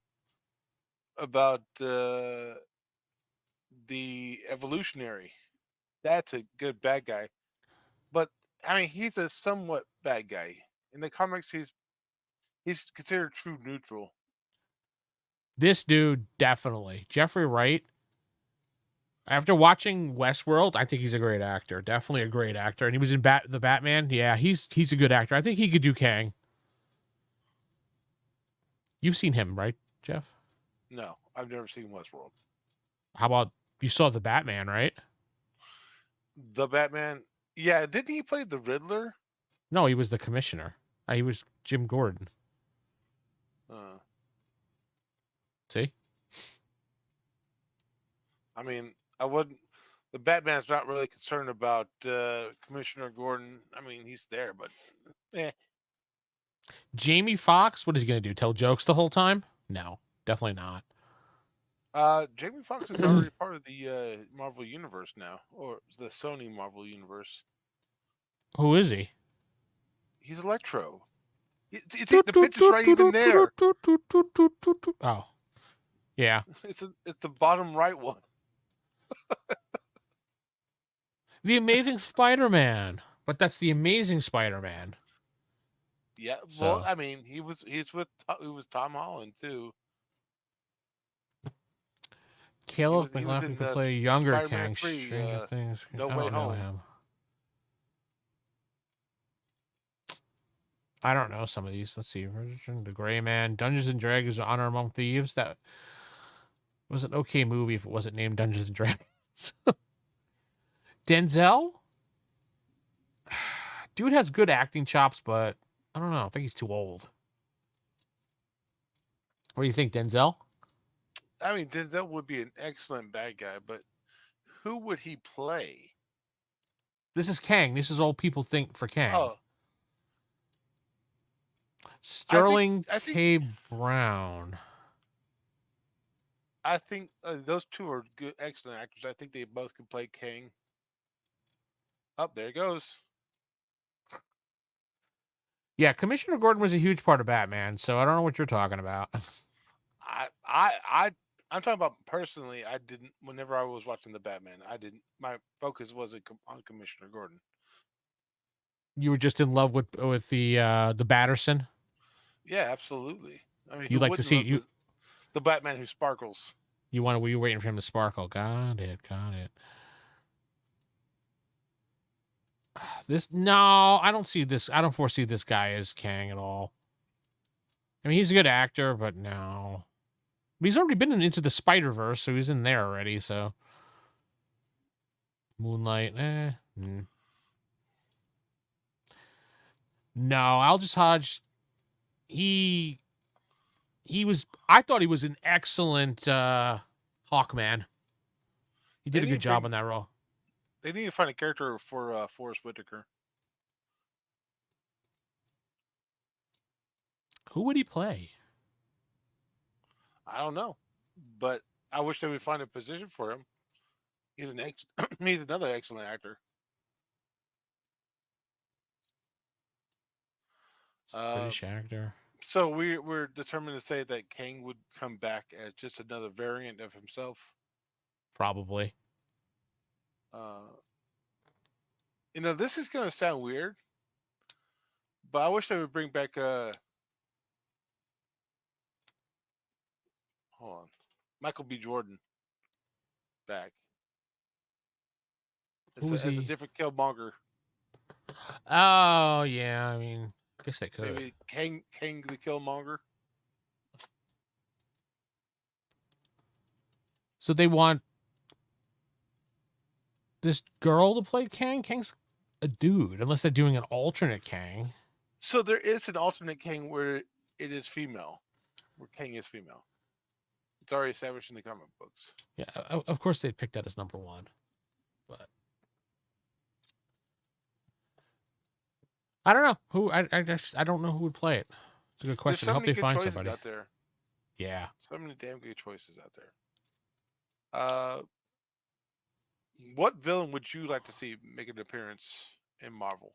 evolutionary. That's a good bad guy. But I mean, he's a somewhat bad guy. In the comics, he's considered true neutral. This dude, definitely. Jeffrey Wright. After watching Westworld, I think he's a great actor. Definitely a great actor. And he was in the Batman. Yeah, he's a good actor. I think he could do Kang. You've seen him, right, Jeff? No, I've never seen Westworld. How about you saw the Batman, right? The Batman? Yeah, didn't he play the Riddler? No, he was the commissioner. He was Jim Gordon. See? I mean, I wouldn't. The Batman's not really concerned about Commissioner Gordon. I mean, he's there, but Jamie Foxx, what is he going to do? Tell jokes the whole time? No, definitely not. Jamie Foxx is already part of the Marvel Universe now, or the Sony Marvel Universe. Who is he? He's Electro. The picture's right even there. Oh, yeah. It's the bottom right one. The Amazing Spider-Man, but that's the Amazing Spider-Man. Yeah, well, I mean, he was Tom Holland too. Caleb McLaughlin could play younger Spider-Man Kang. 3, Stranger Things. No Way Home. Him. I don't know some of these. Let's see. The Gray Man, Dungeons and Dragons, Honor Among Thieves. That was an okay movie if it wasn't named Dungeons and Dragons. Denzel? Dude has good acting chops, but I don't know. I think he's too old. What do you think, Denzel? I mean, Denzel would be an excellent bad guy, but who would he play? This is Kang. This is all people think for Kang. Oh. Sterling I think K. Brown. those two are good, excellent actors. I think they both can play Kang. Up there it goes. Yeah, Commissioner Gordon was a huge part of Batman, so I don't know what you're talking about. I'm talking about personally. I didn't. Whenever I was watching the Batman, I didn't. My focus wasn't on Commissioner Gordon. You were just in love with the Batterson. Yeah, absolutely. I mean, You who like to wouldn't see love you. the Batman who sparkles? You were waiting for him to sparkle. Got it. Got it. No, I don't see this. I don't foresee this guy as Kang at all. I mean, he's a good actor, but no. But he's already been into the Spider-Verse, so he's in there already. So Moonlight, No, Aldous Hodge. He was. I thought he was an excellent Hawkman. He did a good job on that role. They need to find a character for Forrest Whitaker. Who would he play? I don't know, but I wish they would find a position for him. He's he's another excellent actor. British actor. So we're determined to say that Kang would come back as just another variant of himself. Probably. This is gonna sound weird, but I wish they would bring back hold on, Michael B. Jordan back as a different Killmonger. Oh yeah, I mean, I guess they could. Maybe Kang the Killmonger. So they want this girl to play Kang? Kang's a dude, unless they're doing an alternate Kang. So there is an alternate Kang where it is female, where Kang is female. It's already established in the comic books. Yeah, of course they'd pick that as number one, but I don't know who. I don't know who would play it. It's a good question. I hope they find somebody out there. Yeah, so many damn good choices out there. What villain would you like to see make an appearance in Marvel?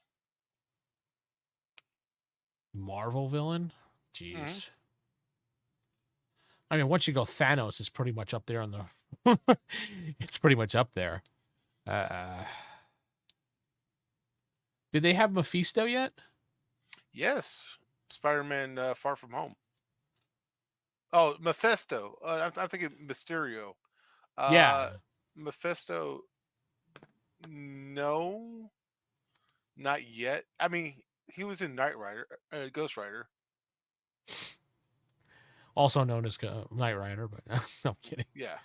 Marvel villain? Jeez. Mm-hmm. I mean, once you go Thanos, it's pretty much up there on the. It's pretty much up there. Did they have Mephisto yet? Yes, Spider-Man: Far From Home. Oh, Mephisto. I'm thinking Mysterio. Yeah. Mephisto. No, not yet. I mean, he was in Ghost Rider. Also known as Knight Rider, but no, I'm kidding. Yeah.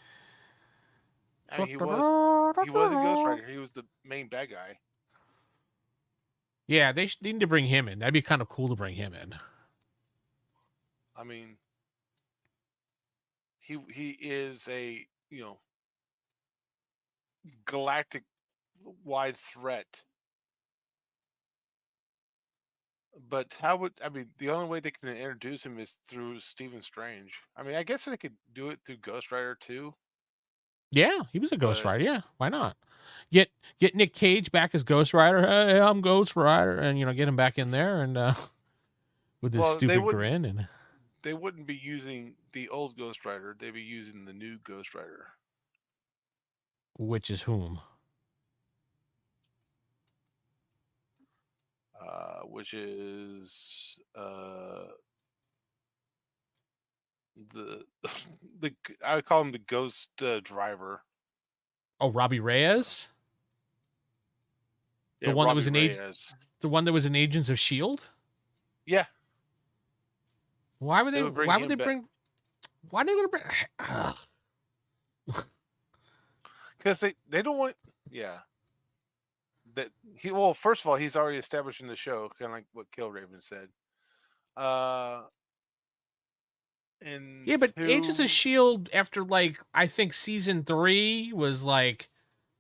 I mean, he was in Ghost Rider. He was the main bad guy. Yeah, they need to bring him in. That'd be kind of cool to bring him in. I mean, he is a galactic wide threat. But the only way they can introduce him is through Stephen Strange. I mean, I guess they could do it through Ghost Rider too. Yeah, he was a Ghost Rider. Yeah, why not? Get Nick Cage back as Ghost Rider. Hey, I'm Ghost Rider, and get him back in there and with his stupid grin. And they wouldn't be using the old Ghost Rider. They'd be using the new Ghost Rider. Which is whom? Which is the I would call him the Ghost Driver. Oh, Robbie Reyes. Yeah, the one Robbie that was in Reyes. The one that was in Agents of Shield. Yeah. Why would they? Why would they bring? Why are they going to bring? Because they don't want. Yeah. That first of all, he's already established in the show, kind of like what Killraven said. And yeah, but Agents of Shield, after I think season 3 was like,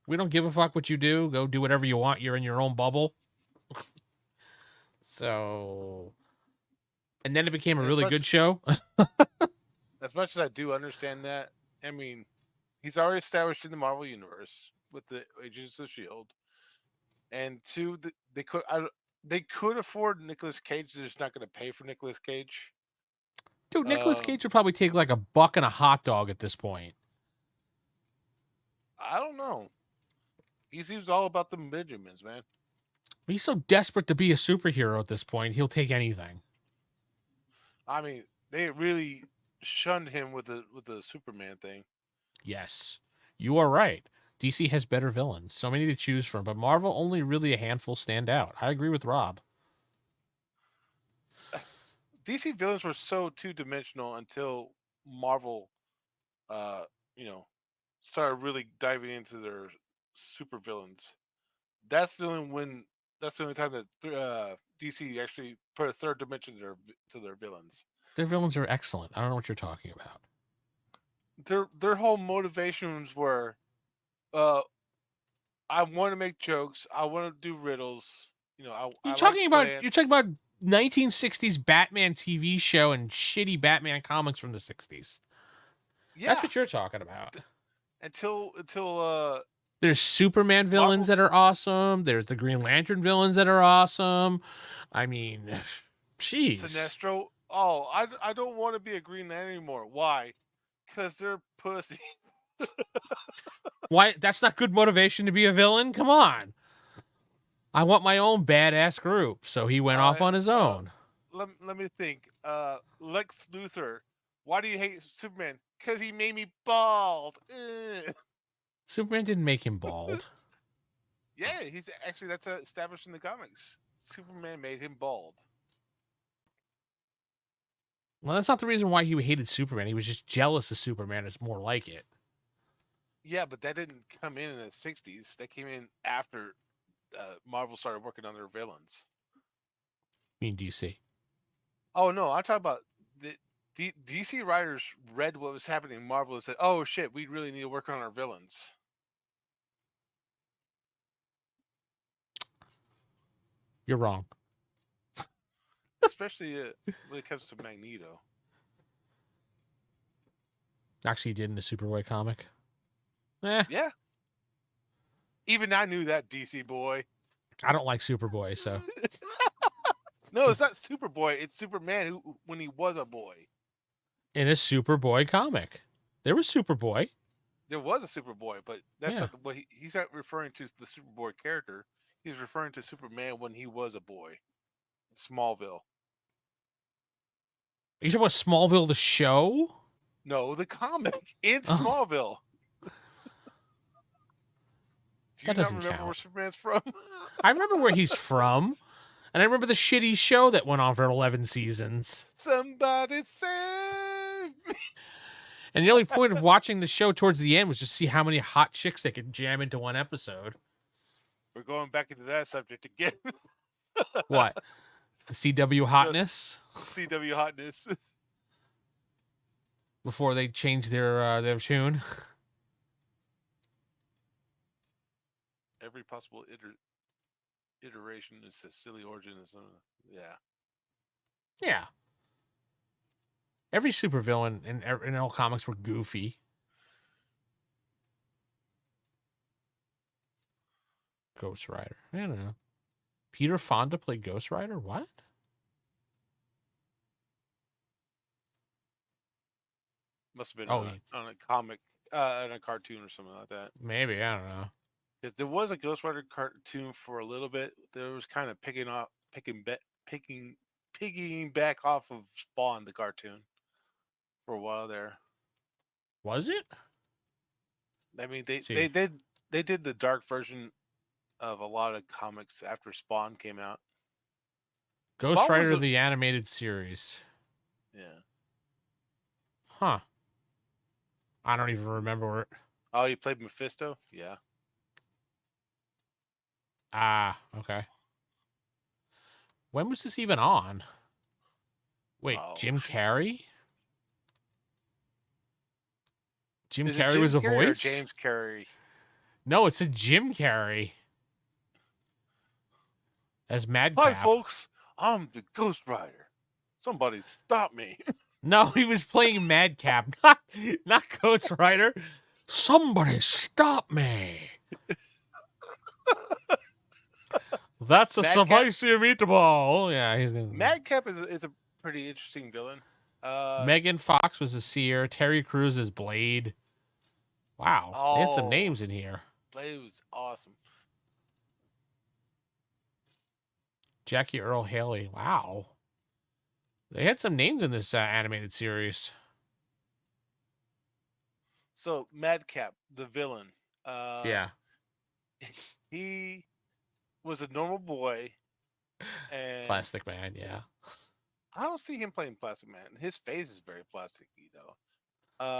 we don't give a fuck what you do. Go do whatever you want. You're in your own bubble. So And then it became a And really good show. as much as I do understand that, I mean, he's already established in the Marvel universe with the Agents of Shield, and two, they could afford Nicolas Cage. They're just not going to pay for Nicolas Cage. Dude, Nicolas Cage would probably take like $1 and a hot dog at this point. I don't know. He seems all about the Benjamins, man. He's so desperate to be a superhero at this point, he'll take anything. I mean, they really shunned him with the Superman thing. Yes, you are right. DC has better villains, so many to choose from, but Marvel only really a handful stand out. I agree with Rob. DC villains were so two-dimensional until Marvel, uh, you know, started really diving into their super villains. That's the only time that DC actually put a third dimension to their villains. Their villains are excellent. I don't know what you're talking about. Their whole motivations were, I want to make jokes. I want to do riddles. You know, You're I talking like about 1960s Batman TV show and shitty Batman comics from the 60s. Yeah, That's what you're talking about. Until There's Superman villains that are awesome. There's the Green Lantern villains that are awesome. I mean, jeez. Sinestro. Oh, I don't want to be a Green Lantern anymore. Why? Because they're pussy. Why? That's not good motivation to be a villain. Come on. I want my own badass group. So he went off on his own. Let me think. Lex Luthor. Why do you hate Superman? Because he made me bald. Superman didn't make him bald. Yeah, that's established in the comics. Superman made him bald. Well, that's not the reason why he hated Superman. He was just jealous of Superman. It's more like it. Yeah, but that didn't come in the 60s. That came in after Marvel started working on their villains. You mean DC? Oh, no. I'm talking about the DC writers read what was happening in Marvel and said, oh, shit, we really need to work on our villains. You're wrong. Especially when it comes to Magneto. Actually, he did in the Superboy comic. Yeah. Even I knew that, DC boy. I don't like Superboy, so. No, it's not Superboy. It's Superman when he was a boy. In a Superboy comic. There was Superboy. There was a Superboy, but that's not what he's not referring to the Superboy character. He's referring to Superman when he was a boy. Smallville. Are you talking about Smallville, the show? No, the comic. It's Smallville. Do you not remember where Superman's from? I remember where he's from. And I remember the shitty show that went on for 11 seasons. Somebody save me. And the only point of watching the show towards the end was just see how many hot chicks they could jam into one episode. We're going back into that subject again. What? The CW hotness? CW hotness. Before they changed their tune. Every possible iteration is a silly origin. Yeah. Yeah. Every supervillain in all comics were goofy. Ghost Rider. I don't know. Peter Fonda played Ghost Rider? What? Must have been on a comic, on a cartoon or something like that. Maybe, I don't know. Because there was a Ghost Rider cartoon for a little bit. There was kind of picking back off of Spawn, the cartoon, for a while there. Was it? I mean, they did the dark version of a lot of comics after Spawn came out. Ghost Rider, the animated series. Yeah. Huh. I don't even remember it. Oh, you played Mephisto? Yeah. Ah, okay. When was this even on? Wait, Jim Carrey? Jim Carrey was a voice? James Carrey. No, it's a Jim Carrey. As Madcap. Hi, folks. I'm the Ghost Rider. Somebody stop me. No, he was playing Madcap, not Ghost Rider. Somebody stop me. That's a Madcap? spicy meatball. Yeah, he's gonna. Madcap is a pretty interesting villain. Megan Fox was a seer. Terry Crews is Blade. Wow, they had some names in here. Blade was awesome. Jackie Earl Haley. Wow, they had some names in this animated series. So Madcap, the villain, Yeah, he was a normal boy, and Plastic Man. Yeah, I don't see him playing Plastic Man. His face is very plasticky though.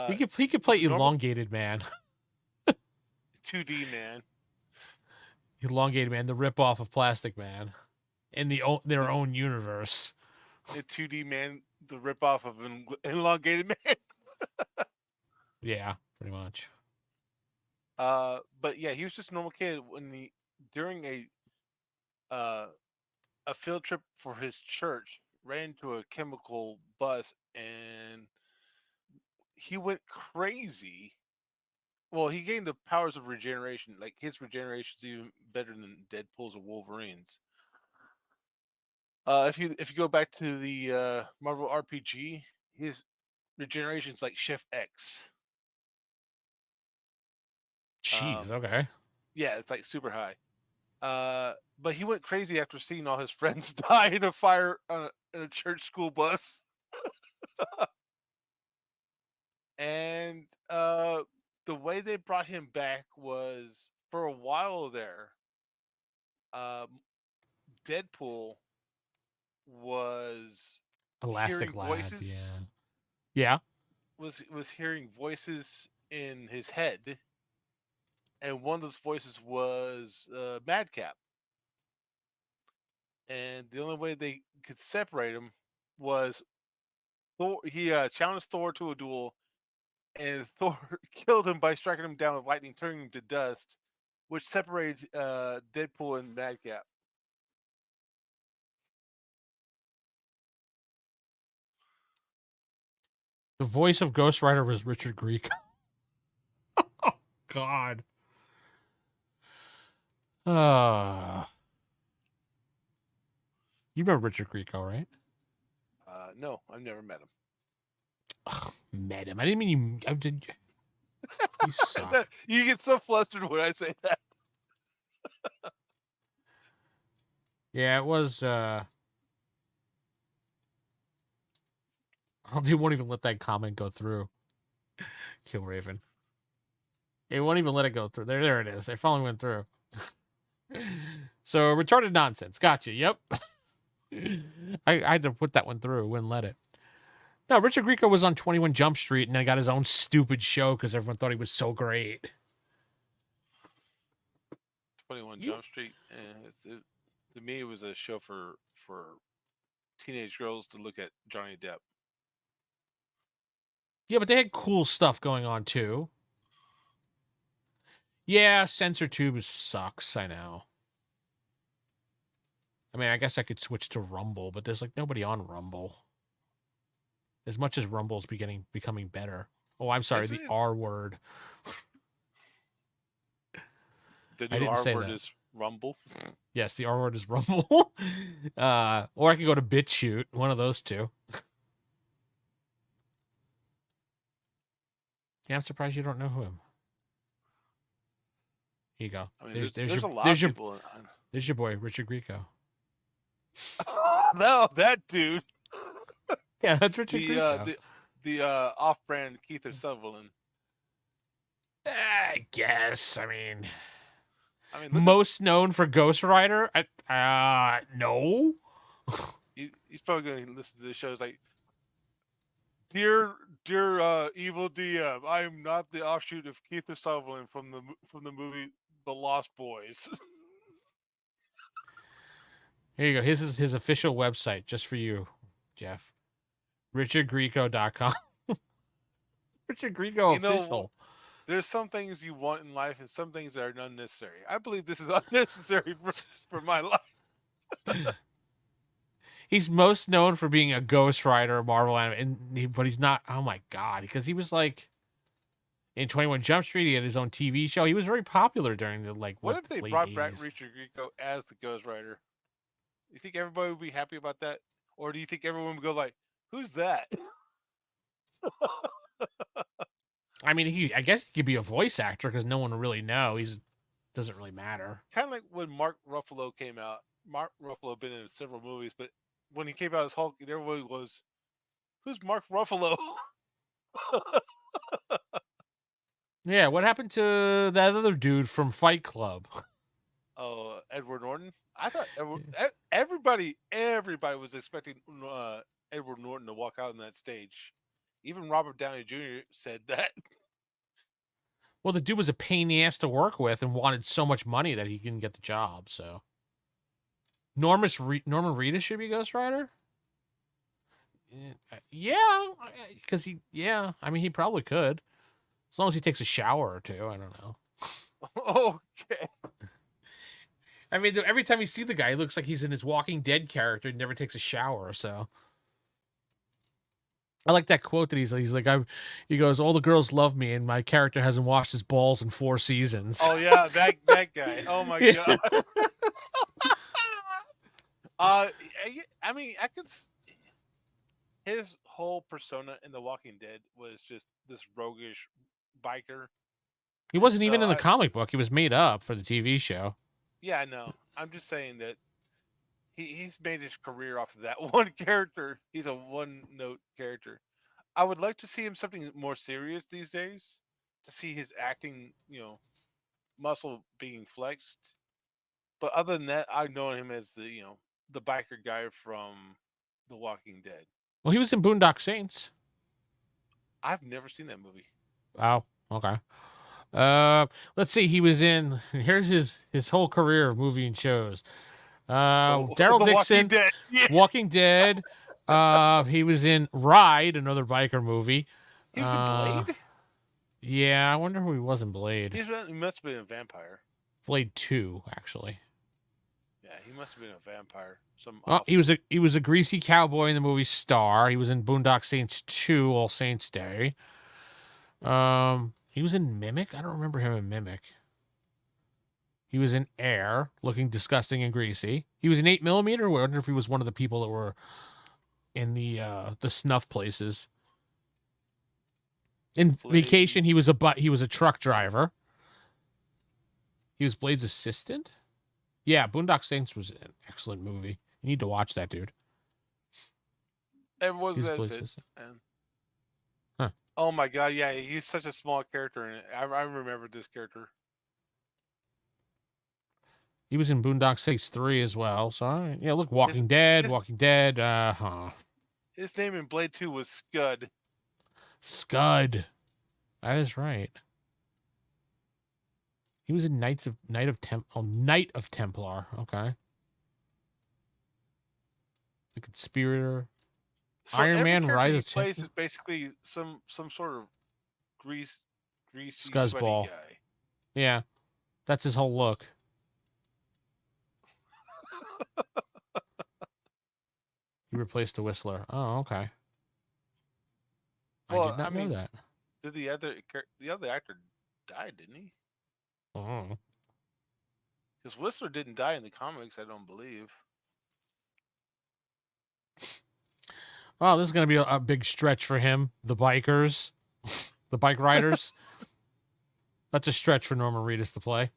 he could play he's a normal Elongated Man. 2D man. Elongated Man, the ripoff of Plastic Man, in their own universe. The 2D man, the ripoff of an elongated man. Yeah, pretty much. But yeah, he was just a normal kid when during a field trip for his church ran into a chemical bus and he went crazy. Well, he gained the powers of regeneration. Like his regeneration is even better than Deadpool's or Wolverine's. If you go back to the Marvel RPG, his regeneration is like Chef X. Jeez, okay. Yeah, it's like super high. But he went crazy after seeing all his friends die in a fire in a church school bus. And the way they brought him back was for a while there. Deadpool was Elastic hearing Lad. voices. Yeah. Yeah. Was hearing voices in his head, and one of those voices was Madcap. And the only way they could separate him was Thor. He challenged Thor to a duel, and Thor killed him by striking him down with lightning, turning him to dust, which separated Deadpool and Madcap. The voice of Ghost Rider was Richard Grieco. Oh, God. You remember Richard Grieco, right? No, I've never met him. Ugh, met him. I didn't mean you. I did. You suck. You get so flustered when I say that. Yeah, it was. Oh, they won't even let that comment go through. Kill Raven. They won't even let it go through. There it is. It finally went through. So retarded nonsense. Gotcha. Yep. I had to put that one through. Wouldn't let it. No, Richard Grieco was on 21 Jump Street and then got his own stupid show because everyone thought he was so great. 21 Jump Street. To me, it was a show for teenage girls to look at Johnny Depp. Yeah, but they had cool stuff going on too. Yeah, Censor Tube sucks. I know. I mean, I guess I could switch to Rumble, but there's like nobody on Rumble. As much as Rumble's becoming better. Oh, I'm sorry, the R word. The new R word is Rumble. Yes, the R word is Rumble. Or I could go to BitChute, one of those two. Yeah, I'm surprised you don't know him. Here you go. I mean, there's a lot of people. There's your boy, Richard Grieco. No, that dude. Yeah, that's Richard Grieco. The off-brand Keith Sutherland. I guess. I mean, most known for Ghost Rider? No. He's probably going to listen to the shows like, Dear evil DM, I am not the offshoot of Keith Sutherland from the movie The Lost Boys. Here you go. His is his official website just for you, Jeff. RichardGrieco.com. Richard Grieco official. There's some things you want in life and some things that are unnecessary. I believe this is unnecessary for my life. he's most known for being a Ghost Rider of Marvel anime, but he's not. Oh my god, because he was like in 21 Jump Street. He had his own TV show. He was very popular during the What if they late brought back 80s. Richard Grieco as the Ghost Rider? You think everybody would be happy about that, or do you think everyone would go like, "Who's that?" I mean, I guess he could be a voice actor because no one will really know. He's doesn't really matter. Kind of like when Mark Ruffalo came out. Mark Ruffalo been in several movies, but when he came out as Hulk, everybody was, "Who's Mark Ruffalo?" Yeah, what happened to that other dude from Fight Club? Oh, Edward Norton. I thought everybody was expecting Edward Norton to walk out on that stage. Even Robert Downey Jr. said that. Well, the dude was a pain in the ass to work with and wanted so much money that he couldn't get the job. So, Norman Reedus should be Ghost Rider. Yeah, because yeah. I mean, he probably could, as long as he takes a shower or two. I don't know. Okay. I mean, every time you see the guy, he looks like he's in his Walking Dead character. He never takes a shower. So, I like that quote that he's like, he goes, "All the girls love me, and my character hasn't washed his balls in 4 seasons." Oh yeah, that guy. Oh my god. I mean, his whole persona in The Walking Dead was just this roguish biker. He wasn't even in the comic book. He was made up for the TV show. Yeah, I know. I'm just saying that he's made his career off of that one character. He's a one-note character. I would like to see him something more serious these days. To see his acting, muscle being flexed. But other than that, I know him as the biker guy from The Walking Dead. Well, he was in Boondock Saints. I've never seen that movie. Oh, okay. Let's see. He was in. Here's his whole career of movie and shows. Daryl Dixon, Walking Dead. Yeah. Walking Dead. He was in Ride, another biker movie. He was in Blade. Yeah, I wonder who he was in Blade. He must have been a vampire. Blade 2, actually. Yeah, he must have been a vampire. He was a greasy cowboy in the movie Star. He was in Boondock Saints 2, All Saints Day. He was in Mimic. I don't remember him in Mimic. He was in Air, looking disgusting and greasy. He was in 8mm. I wonder if he was one of the people that were in the snuff places. In Vacation, he was a truck driver. He was Blade's assistant. Yeah, Boondock Saints was an excellent movie. You need to watch that, dude. Everyone's Huh. Oh my god, yeah, he's such a small character in it. I remember this character. He was in Boondock Saints 3 as well. So yeah, look, Walking Dead. His name in Blade 2 was Scud. Scud. That is right. He was in Knight of Templar. Okay. The Conspirator. So Iron Man Rise of Templar. Plays is basically some sort of greasy scuzzball guy. Yeah, that's his whole look. He replaced the Whistler. Oh, okay. Well, I did not know that. Did the other actor die? Didn't he? Oh. Because Whistler didn't die in the comics, I don't believe. Well, this is going to be a big stretch for him. The bikers, the bike riders. That's a stretch for Norman Reedus to play.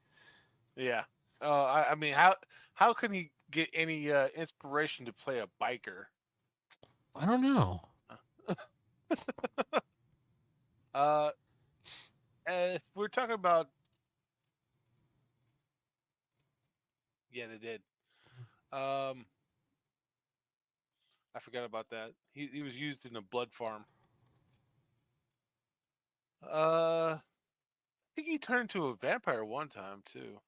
Yeah. I mean, how can he get any inspiration to play a biker? I don't know. If we're talking about, yeah, they did. I forgot about that. He was used in a blood farm. I think he turned into a vampire one time too.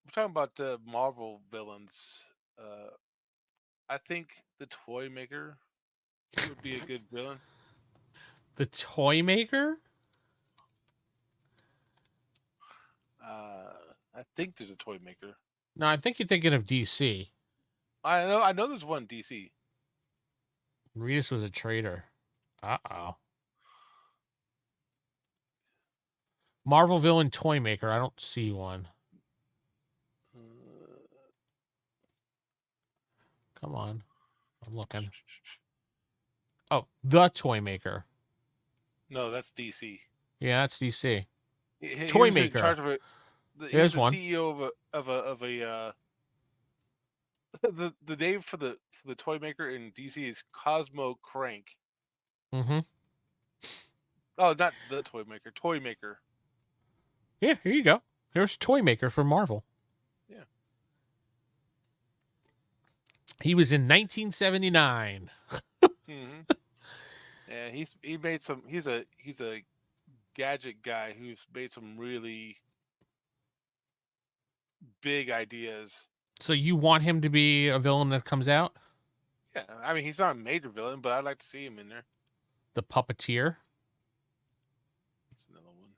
We're talking about Marvel villains. I think the Toy Maker would be a good villain. The Toy Maker? I think there's a Toy Maker. No, I think you're thinking of DC. I know. There's one DC. Regis was a traitor. Uh-oh. Marvel villain toy maker. I don't see one. Come on. I'm looking. Oh, the toy maker. No, that's DC. Yeah, that's DC. He Toy was in maker. charge of it. He was Here's the one. CEO of a the name for the toy maker in DC is Cosmo Crank. Mm-hmm. Oh, not the toy maker. Toy maker. Yeah, here you go. Here's toy maker for Marvel. Yeah. He was in 1979. Mm-hmm. Yeah, he made some. He's a gadget guy who's made some really big ideas. So you want him to be a villain that comes out? Yeah, I mean he's not a major villain, but I'd like to see him in there. The Puppeteer. That's another one.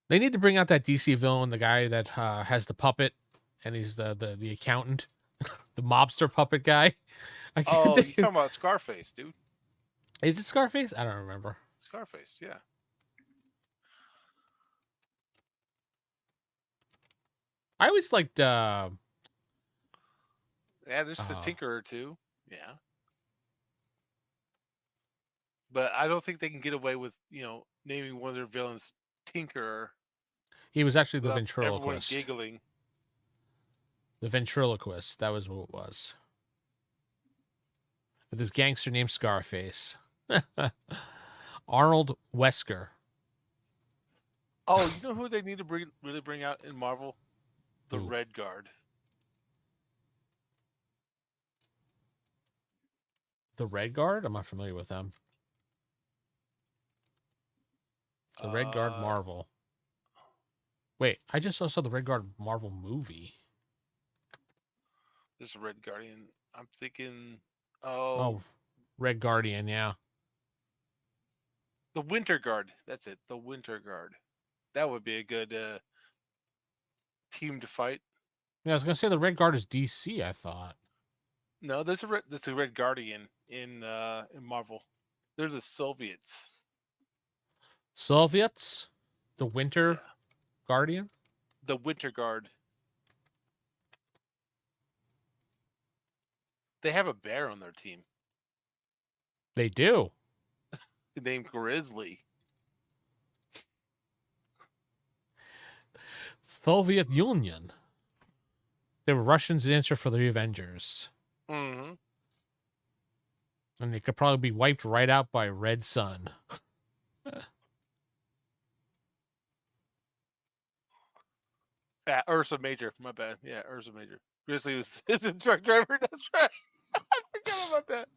They need to bring out that DC villain, the guy that has the puppet, and he's the accountant, the mobster puppet guy. I can't Oh, think. you're talking about Scarface, dude. Is it Scarface? I don't remember. Scarface, yeah. I always liked. Yeah, there's the Tinkerer too. Yeah. But I don't think they can get away with, naming one of their villains Tinkerer. He was actually the Everyone ventriloquist. giggling. The ventriloquist. That was what it was. With his gangster named Scarface. Arnold Wesker. Oh, you know who they need to really bring out in Marvel? The Who? Red Guard. The Red Guard? I'm not familiar with them. The Red Guard Marvel. Wait, I just saw the Red Guard Marvel movie. This is Red Guardian. I'm thinking, Oh, Red Guardian, yeah. the Winter Guard. That's it. The Winter Guard. That would be a good team to fight. Yeah, I was gonna say the Red Guard is DC. I thought. No, there's a Red Guardian in Marvel. They're the Soviets. Soviets, the Winter Yeah. Guardian. The Winter Guard. They have a bear on their team They do. named Grizzly. Soviet Union. They were Russians in answer for the Avengers. Mm-hmm. And they could probably be wiped right out by Red Sun. Yeah, Ursa Major. My bad. Yeah, Ursa Major. Grizzly is a truck driver. That's right. I forgot about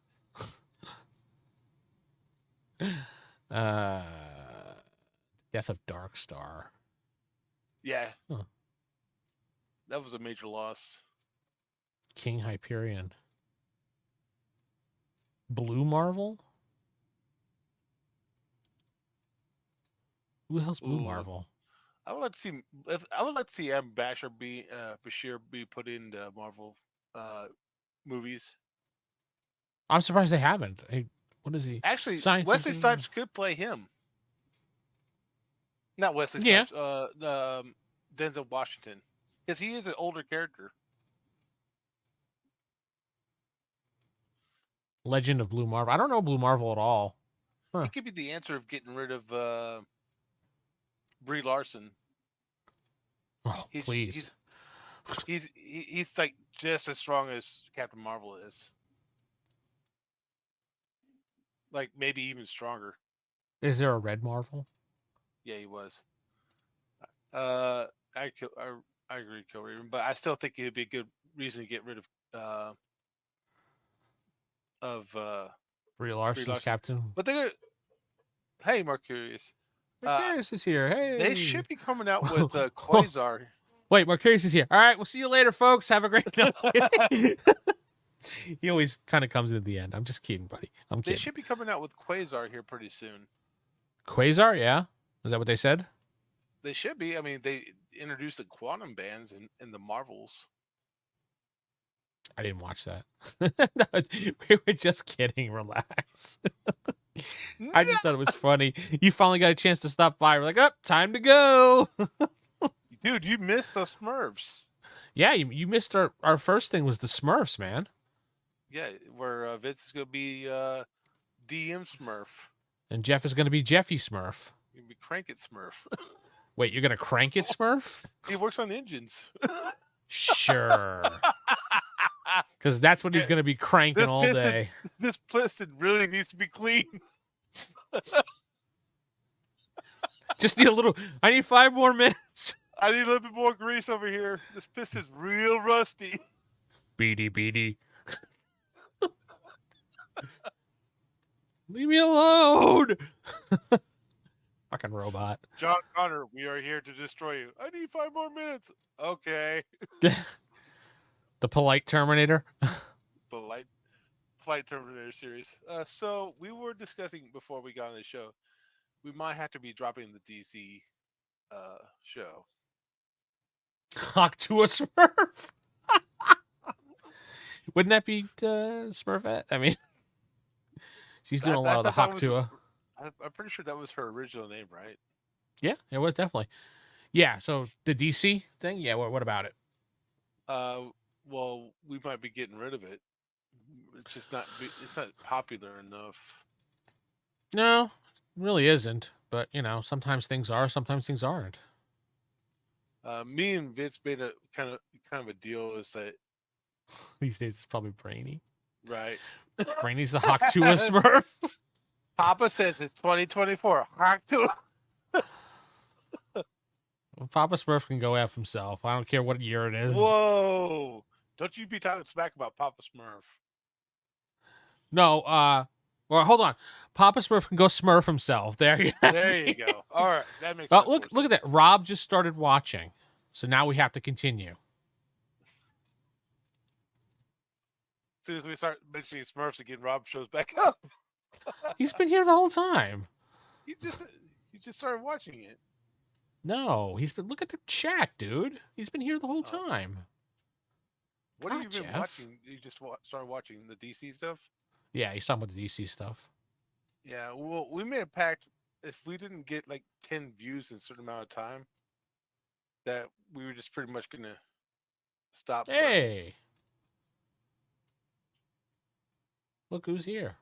that. Death of Dark Star. Yeah. Huh. That was a major loss. King Hyperion. Blue Marvel? Who the hell's Blue Marvel? I would like to see Bashir be put into Marvel movies. I'm surprised they haven't. What is he? Actually, Science Wesley fiction? Snipes could play him. Not Wesley Snipes. Denzel Washington, because he is an older character. Legend of Blue Marvel. I don't know Blue Marvel at all. Huh. He could be the answer of getting rid of Brie Larson. Oh, please. He's like just as strong as Captain Marvel is. Like maybe even stronger. Is there a Red Marvel? Yeah, he was. I agree, Kill Raven, but I still think it would be a good reason to get rid of Brie Larson's Captain. But they're hey, Mercurius. Mercurius is here. Hey, they should be coming out with Quasar. Wait, Mercurius is here. All right, we'll see you later, folks. Have a great night. He always kind of comes in at the end. I'm just kidding, buddy. I'm kidding. They should be coming out with Quasar here pretty soon. Quasar, yeah? Is that what they said? They should be. I mean, they introduced the quantum bands in the Marvels. I didn't watch that. No, we were just kidding. Relax. I just thought it was funny. You finally got a chance to stop by. We're like, oh, time to go. Dude, you missed the Smurfs. Yeah, you missed our first thing was the Smurfs, man. Yeah, where Vince is going to be DM Smurf. And Jeff is going to be Jeffy Smurf. You're going to be Crank It Smurf. Wait, you're going to crank it, Smurf? He works on engines. Sure. Because that's what he's going to be cranking all day. This piston really needs to be clean. Just need a little. I need 5 more minutes. I need a little bit more grease over here. This piston's real rusty. Beady. Leave me alone. Fucking robot. John Connor, we are here to destroy you. I need 5 more minutes. Okay. The polite Terminator. Polite Terminator series. So we were discussing before we got on the show, we might have to be dropping the DC show. Hawk to a Smurf. Wouldn't that be Smurfette? I mean, she's doing a lot of the Hawk to a. I'm pretty sure that was her original name, right? Yeah, it was definitely. Yeah, so the DC thing. Yeah, what about it? Well, we might be getting rid of it. It's just not. It's not popular enough. No, it really isn't. But sometimes things are, sometimes things aren't. Me and Vince made a kind of a deal. Is that these days it's probably Brainy. Right. Brainy's the Hawk to a Smurf. Papa says it's 2024. Hawk to. Well, Papa Smurf can go F himself. I don't care what year it is. Whoa! Don't you be talking smack about Papa Smurf. No, well, hold on. Papa Smurf can go Smurf himself. There you go. All right, that makes sense. Look at that. Rob just started watching. So now we have to continue. As soon as we start mentioning Smurfs again, Rob shows back up. He's been here the whole time. He just started watching it. No, he's been. Look at the chat, dude. He's been here the whole time. What have you been watching? You just started watching the DC stuff? Yeah, he's talking about the DC stuff. Yeah, well, we made a pact. If we didn't get like 10 views in a certain amount of time, that we were just pretty much gonna stop. Hey, look who's here.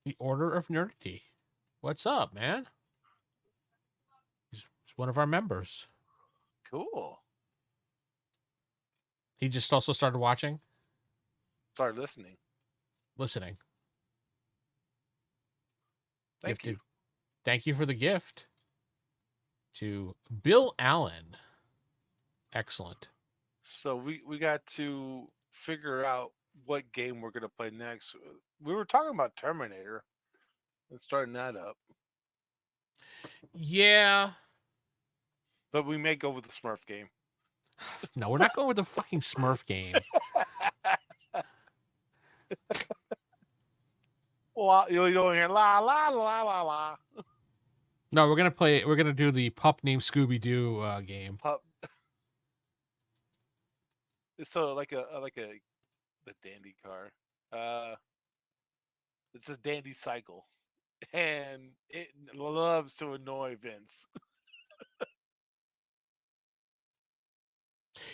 The Order of Nerdity. What's up, man? He's one of our members. Cool. He just also started watching? Started listening. Thank you. Thank you for the gift. To Bill Allen. Excellent. So we got to figure out what game we're going to play next. We were talking about Terminator and starting that up. Yeah. But we may go with the Smurf game. No, we're not going with the fucking Smurf game. Well, you don't hear la la la la la. No, we're gonna do the pup named Scooby Doo game. Pup. So like the dandy car. It's a dandy cycle, and it loves to annoy Vince.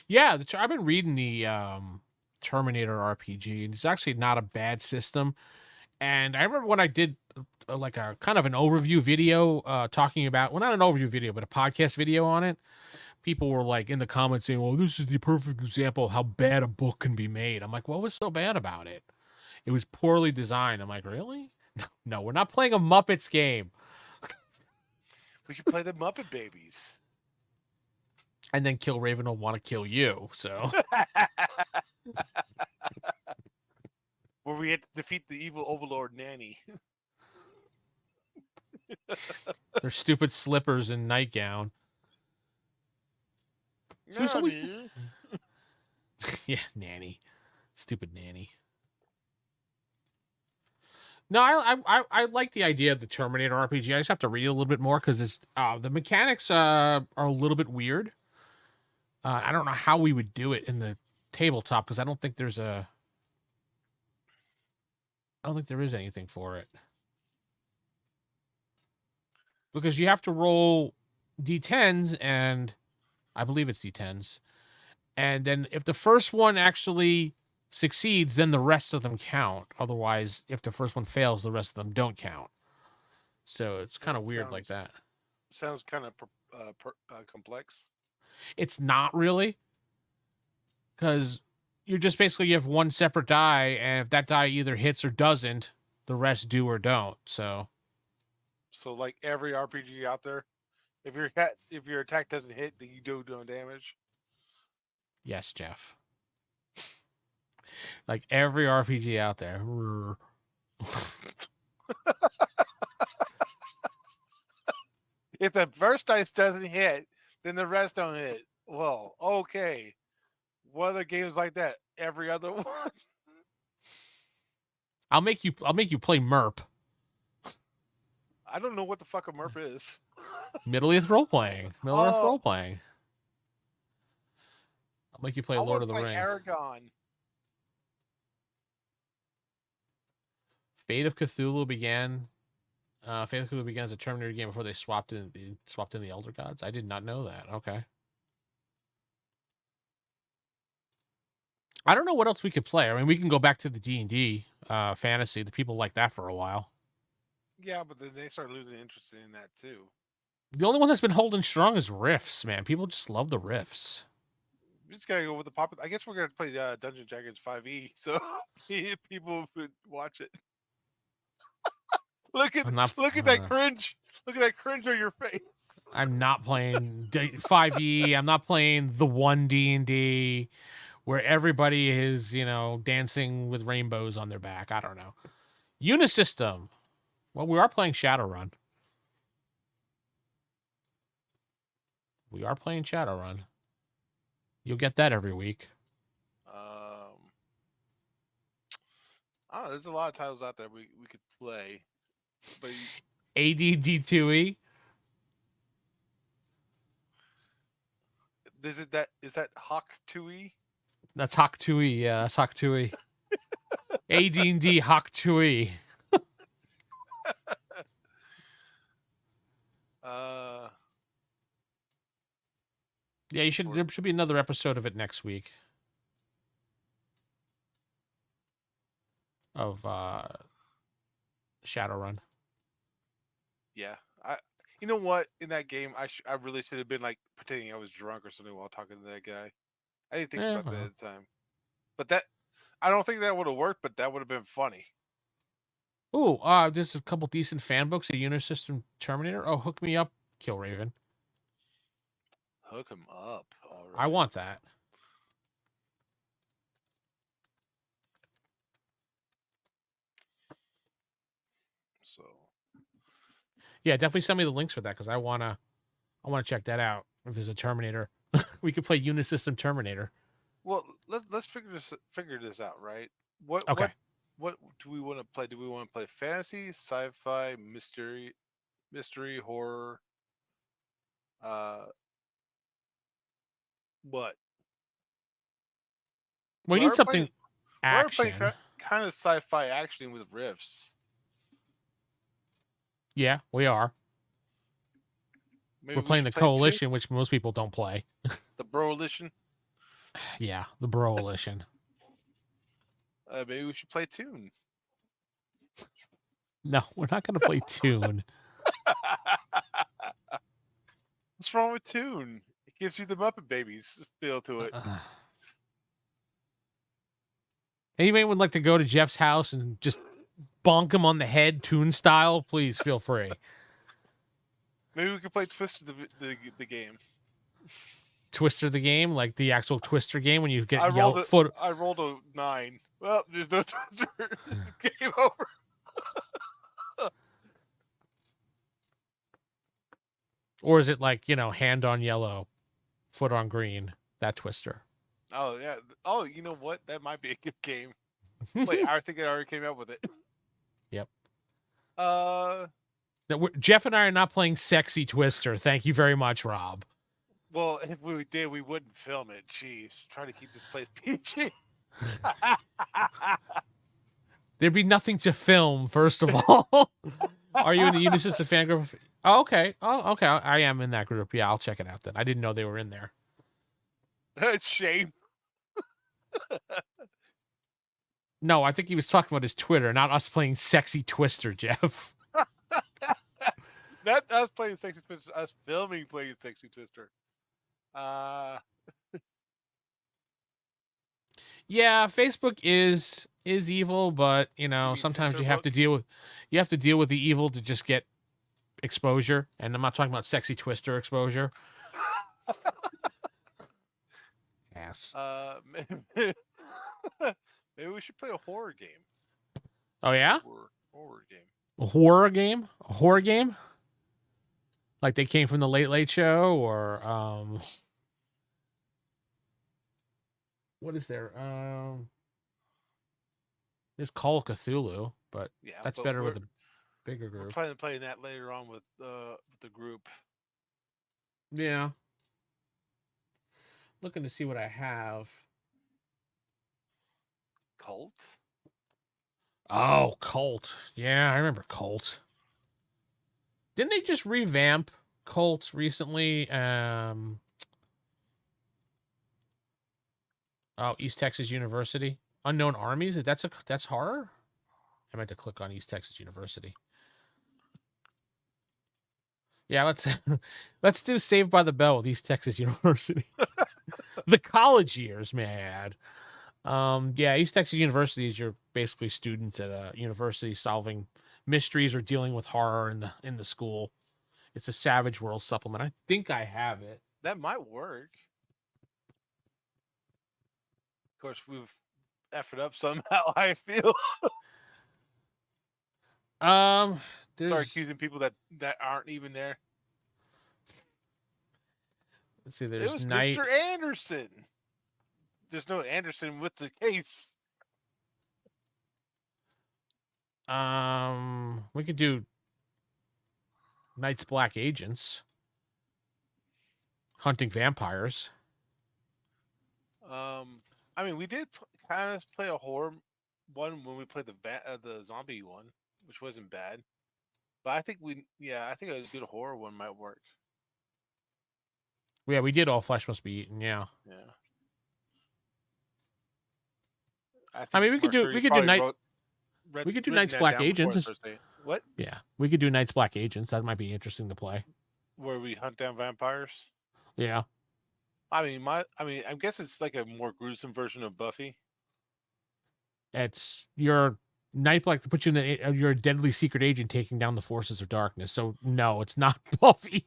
Yeah, I've been reading the Terminator RPG, and it's actually not a bad system. And I remember when I did like a kind of an overview video talking about, well, not an overview video, but a podcast video on it. People were like in the comments saying, well, this is the perfect example of how bad a book can be made. I'm like, what was so bad about it? It was poorly designed. I'm like, really? No, we're not playing a Muppets game. We can play the Muppet Babies. And then Kill Raven will want to kill you, so. Where we had to defeat the evil overlord Nanny. Their stupid slippers and nightgown. So always... Yeah, Nanny. Stupid Nanny. No, I like the idea of the Terminator RPG. I just have to read a little bit more because it's the mechanics are a little bit weird. I don't know how we would do it in the tabletop because I don't think there is anything for it. Because you have to roll D10s, and I believe it's D10s. And then if the first one actually succeeds, then the rest of them count. Otherwise, if the first one fails, the rest of them don't count. So it's kind of weird like that. Sounds kind of complex. It's not really, because you're just basically, you have one separate die, and if that die either hits or doesn't, the rest do or don't. So like every RPG out there, if your attack doesn't hit, then you do no damage. yes, Jeff. Like every RPG out there. If the first dice doesn't hit, then the rest don't hit. Well, okay. What other games like that? Every other one. I'll make you play MERP. I don't know what the fuck a MERP is. Middle Earth Roleplaying. Middle Earth Roleplaying. I'll make you play Lord of the Rings. Aragon. Fate of Cthulhu began. Fate of Cthulhu began as a Terminator game before they swapped in the Elder Gods. I did not know that. Okay. I don't know what else we could play. I mean, we can go back to the D&D fantasy. The people like that for a while. Yeah, but then they start losing interest in that too. The only one that's been holding strong is Rifts, man. People just love the Rifts. We just gotta go with the popular. I guess we're gonna play Dungeons & Dragons 5e, so people would watch it. Look at that cringe. Look at that cringe on your face. I'm not playing 5e. I'm not playing the one D&D where everybody is, dancing with rainbows on their back. I don't know. Unisystem. Well, we are playing Shadowrun. You'll get that every week. There's a lot of titles out there we could play. But ADD2E. Is that Hawk 2E? That's Hawk 2E. Yeah, that's Hawk 2E. AD&D Hawk 2E. Yeah, you should. There should be another episode of it next week. Of Shadowrun. Yeah, you know what? In that game, I really should have been like pretending I was drunk or something while talking to that guy. I didn't think about that at the time. But I don't think that would have worked. But that would have been funny. Oh, there's a couple decent fan books. A Unisystem Terminator. Oh, hook me up, Killraven. Hook him up. All right. I want that. So. Yeah, definitely send me the links for that because I wanna check that out. If there's a Terminator, we could play Unisystem Terminator. Well, let's figure this out, right? What do we want to play? Do we want to play fantasy, sci-fi, mystery, horror? What? We need something action. We're playing kind of sci-fi action with riffs. Yeah, we are. We're playing the Coalition, which most people don't play. The Broalition? Yeah, the Broalition. Maybe we should play Toon. No, we're not going to play Toon. What's wrong with Toon? It gives you the Muppet Babies feel to it. Anybody would like to go to Jeff's house and just bonk him on the head, Toon style? Please feel free. Maybe we could play Twister the game. Twister the game, like the actual Twister game when you get I yelled foot. I rolled a 9. Well, there's no Twister. It's game over. Or is it like, hand on yellow, foot on green, that Twister? Oh, yeah. Oh, you know what? That might be a good game. Wait, I think I already came up with it. Yep. Uh, Jeff and I are not playing Sexy Twister. Thank you very much, Rob. Well, if we did, we wouldn't film it. Jeez, try to keep this place PG. There'd be nothing to film, first of all. Are you in the Unisys fan group? Oh, okay. Oh, okay. I am in that group. Yeah, I'll check it out then. I didn't know they were in there. Shame. No, I think he was talking about his Twitter, not us playing Sexy Twister, Jeff. Not us playing Sexy Twister, us filming playing Sexy Twister. Yeah, Facebook is evil, but you know, mean sometimes censor you have to book? deal with the evil to just get exposure. And I'm not talking about Sexy Twister exposure. Ass. Maybe, maybe we should play a horror game. Oh yeah? Horror game. A horror game? A horror game? Like they came from the Late Late Show, or what is there? There's Call of Cthulhu, but Yeah, that's but better with a bigger we're group. planning on playing that later on with the group. Yeah. Looking to see what I have. Cult? Oh, Cult. Yeah, I remember Cult. Didn't they just revamp Cult recently? Oh, East Texas University. Unknown Armies. That's horror? I meant to click on East Texas University. Yeah, let's do Saved by the Bell with East Texas University. The college years, may I add. Yeah, East Texas University is your basically students at a university solving mysteries or dealing with horror in the school. It's a Savage World supplement. I think I have it. That might work. Of course, we've effed up somehow. I feel. There's Start accusing people that aren't even there. let's see. It There's was Night. Mr. Anderson. There's no Anderson with the case. We could do Night's Black Agents, hunting vampires. I mean, we did kind of play a horror one when we played the zombie one, which wasn't bad. But I think I think a good horror one might work. Yeah, we did All Flesh Must Be Eaten. Yeah. Yeah. I mean, we could do Night's Black Agents. What? Yeah, we could do Night's Black Agents. That might be interesting to play. Where we hunt down vampires. Yeah. I mean, I guess it's like a more gruesome version of Buffy. It's your Night Black to put you in your deadly secret agent taking down the forces of darkness. So no, it's not Buffy.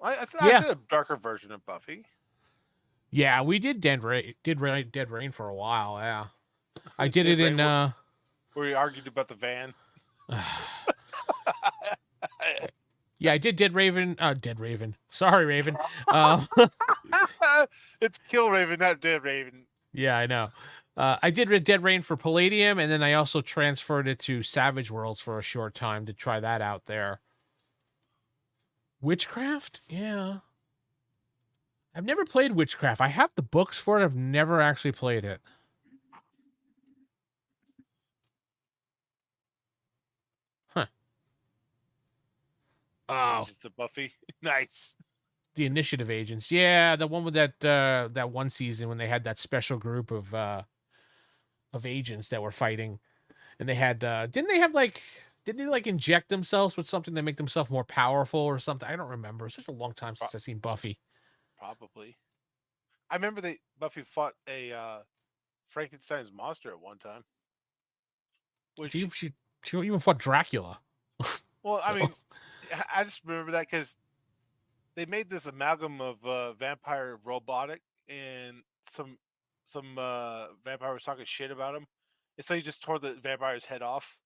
I said a darker version of Buffy. Yeah, we did Dead Rain for a while. Yeah, I did it in. Where we argued about the van. Yeah, I did Dead Raven. Sorry, Raven. It's Kill Raven, not Dead Raven. Yeah, I know. I did Dead Rain for Palladium, and then I also transferred it to Savage Worlds for a short time to try that out there. Witchcraft? Yeah. I've never played Witchcraft. I have the books for it. I've never actually played it. Huh. Oh. Agents of Buffy. Nice. The Initiative Agents. Yeah, the one with that one season when they had that special group of agents that were fighting. And they had didn't they like inject themselves with something to make themselves more powerful or something? I don't remember. It's such a long time since I've seen Buffy. Probably. I remember Buffy fought a Frankenstein's monster at one time. Which she even fought Dracula. Well, I mean, I just remember that because they made this amalgam of vampire robotic, and some vampire was talking shit about him, and so he just tore the vampire's head off.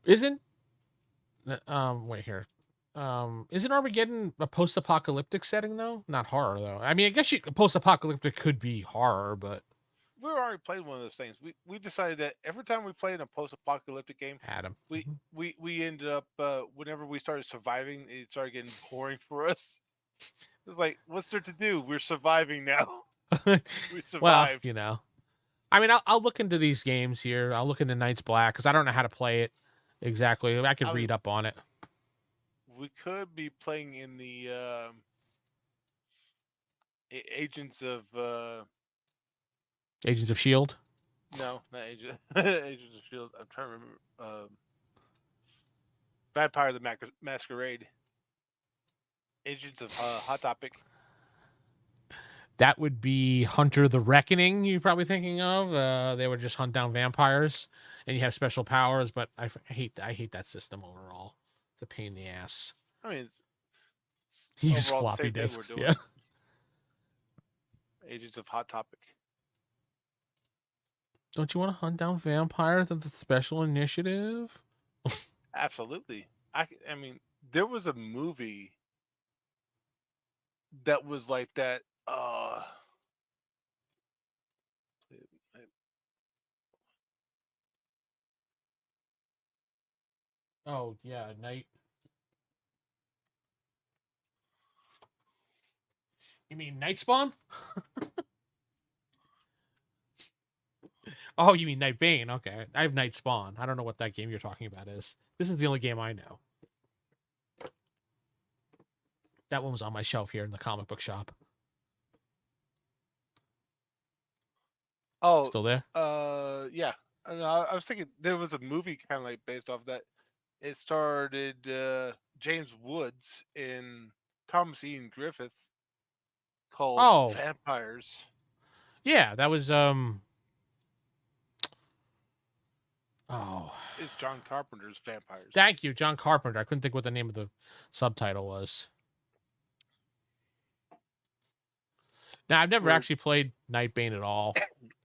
Isn't wait here. Isn't Armageddon a post-apocalyptic setting though? Not horror though. I mean, I guess post-apocalyptic could be horror, but we already played one of those things. We decided that every time we played a post-apocalyptic game, Adam. we ended up whenever we started surviving, it started getting boring for us. It's like, what's there to do? We're surviving now. We Well, survived. I mean, I'll look into these games here. I'll look into Knights Black because I don't know how to play it exactly. I could I read mean, up on it. we could be playing in the Agents of Agents of Shield. no, not Agent Agents of Shield. I'm trying to remember. Vampire the Masquerade. Agents of Hot Topic. That would be Hunter the Reckoning. You're probably thinking of. They would just hunt down vampires, and you have special powers. But I hate that system overall. It's a pain in the ass. I mean, it's You use overall the floppy same thing we're disks. doing. Yeah. Agents of Hot Topic. Don't you want to hunt down vampires at the special initiative? Absolutely. I mean, there was a movie that was like that. Oh yeah, Night. You mean Night Spawn? Oh, you mean Night Bane? Okay, I have Night Spawn. I don't know what that game you're talking about is. This is the only game I know. That one was on my shelf here in the comic book shop. Oh, Still there? yeah. I was thinking there was a movie kind of like based off that. It started James Woods and Thomas Ian Griffith called Oh, Vampires. yeah, that was Oh, It's John Carpenter's Vampires. thank you, John Carpenter. I couldn't think what the name of the subtitle was. Now, I've never Where- actually played Night Bane at all.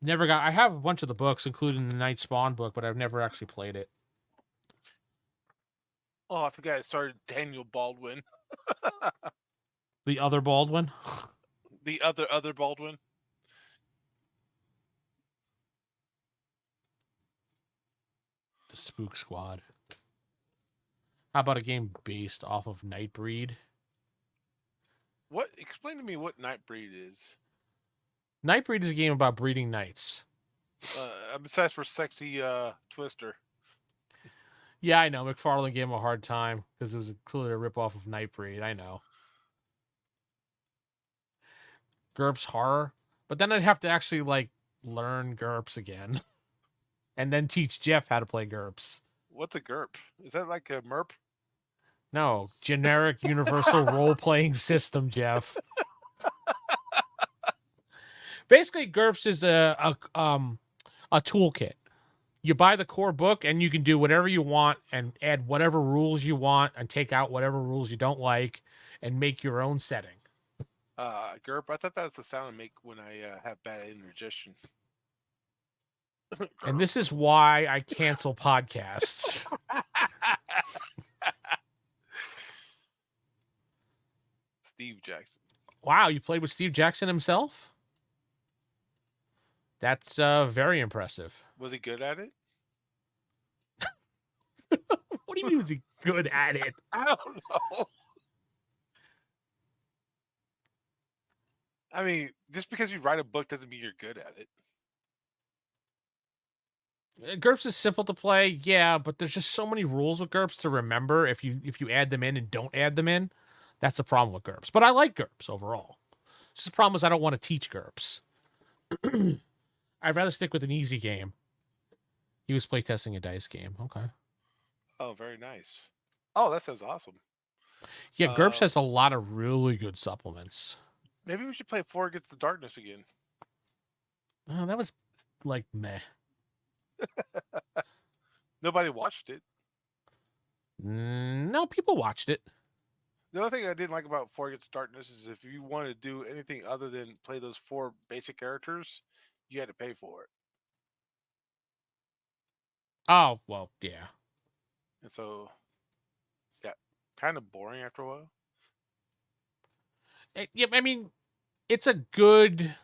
Never got. I have a bunch of the books, including the Night Spawn book, but I've never actually played it. Oh, I forgot it started Daniel Baldwin. The other Baldwin. The other Baldwin. The Spook Squad. How about a game based off of Nightbreed? What? Explain to me what Nightbreed is. Nightbreed is a game about breeding knights. Besides for sexy Twister. Yeah, I know. McFarlane gave him a hard time because it was clearly a ripoff of Nightbreed. I know. GURPS horror. But then I'd have to actually learn GURPS again. And then teach Jeff how to play GURPS. What's a GURP? Is that like a MERP? No, generic universal role-playing system, Jeff. Basically, GURPS is a toolkit. You buy the core book and you can do whatever you want and add whatever rules you want and take out whatever rules you don't like and make your own setting. GURP. I thought that was the sound I make when I have bad indigestion. And this is why I cancel podcasts. Steve Jackson. Wow, you played with Steve Jackson himself? That's very impressive. Was he good at it? What do you mean was he good at it? I don't know. I mean, just because you write a book doesn't mean you're good at it. GURPS is simple to play, yeah, but there's just so many rules with GURPS to remember if you add them in and don't add them in. That's the problem with GURPS. But I like GURPS overall. Just the problem is I don't want to teach GURPS. I'd rather stick with an easy game. He was playtesting a dice game. Okay. Oh, very nice. Oh, that sounds awesome. Yeah, GURPS has a lot of really good supplements. Maybe we should play 4 Against the Darkness again. Oh, that was meh. Nobody watched it. No, people watched it. The only thing I didn't like about 4 Against the Darkness is if you wanted to do anything other than play those 4 basic characters, you had to pay for it. Oh, well, yeah. And so, yeah, kind of boring after a while. Yeah, I mean, it's a good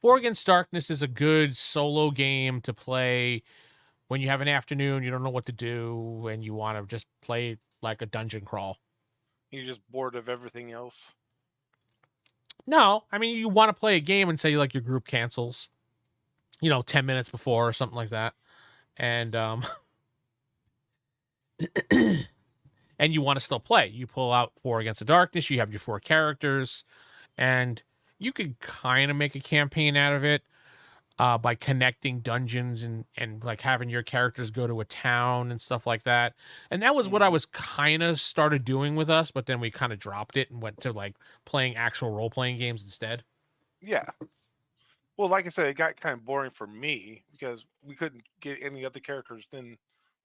Four Against Darkness is a good solo game to play when you have an afternoon, you don't know what to do, and you want to just play like a dungeon crawl. You're just bored of everything else. No, I mean, you want to play a game and say like your group cancels, 10 minutes before or something like that. And and you want to still play. You pull out Four Against the Darkness, you have your 4 characters, and you could kind of make a campaign out of it by connecting dungeons and like having your characters go to a town and stuff like that. And that was what I was kind of started doing with us, but then we kind of dropped it and went to like playing actual role-playing games instead. Yeah. Well, like I said, it got kind of boring for me because we couldn't get any other characters than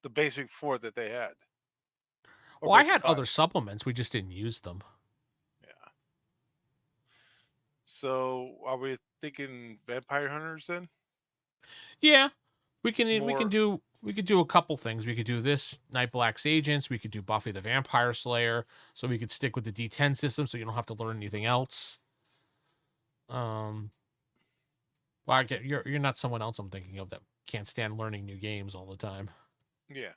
the basic 4 that they had. Or Well, I basic had 5. other supplements, we just didn't use them. Yeah. So, are we thinking Vampire Hunters then? Yeah, we can More- do a couple things. We could do this Night Black's Agents. We could do Buffy the Vampire Slayer. So we could stick with the D10 system, so you don't have to learn anything else. Well, I get you're not someone else I'm thinking of that can't stand learning new games all the time. Yeah.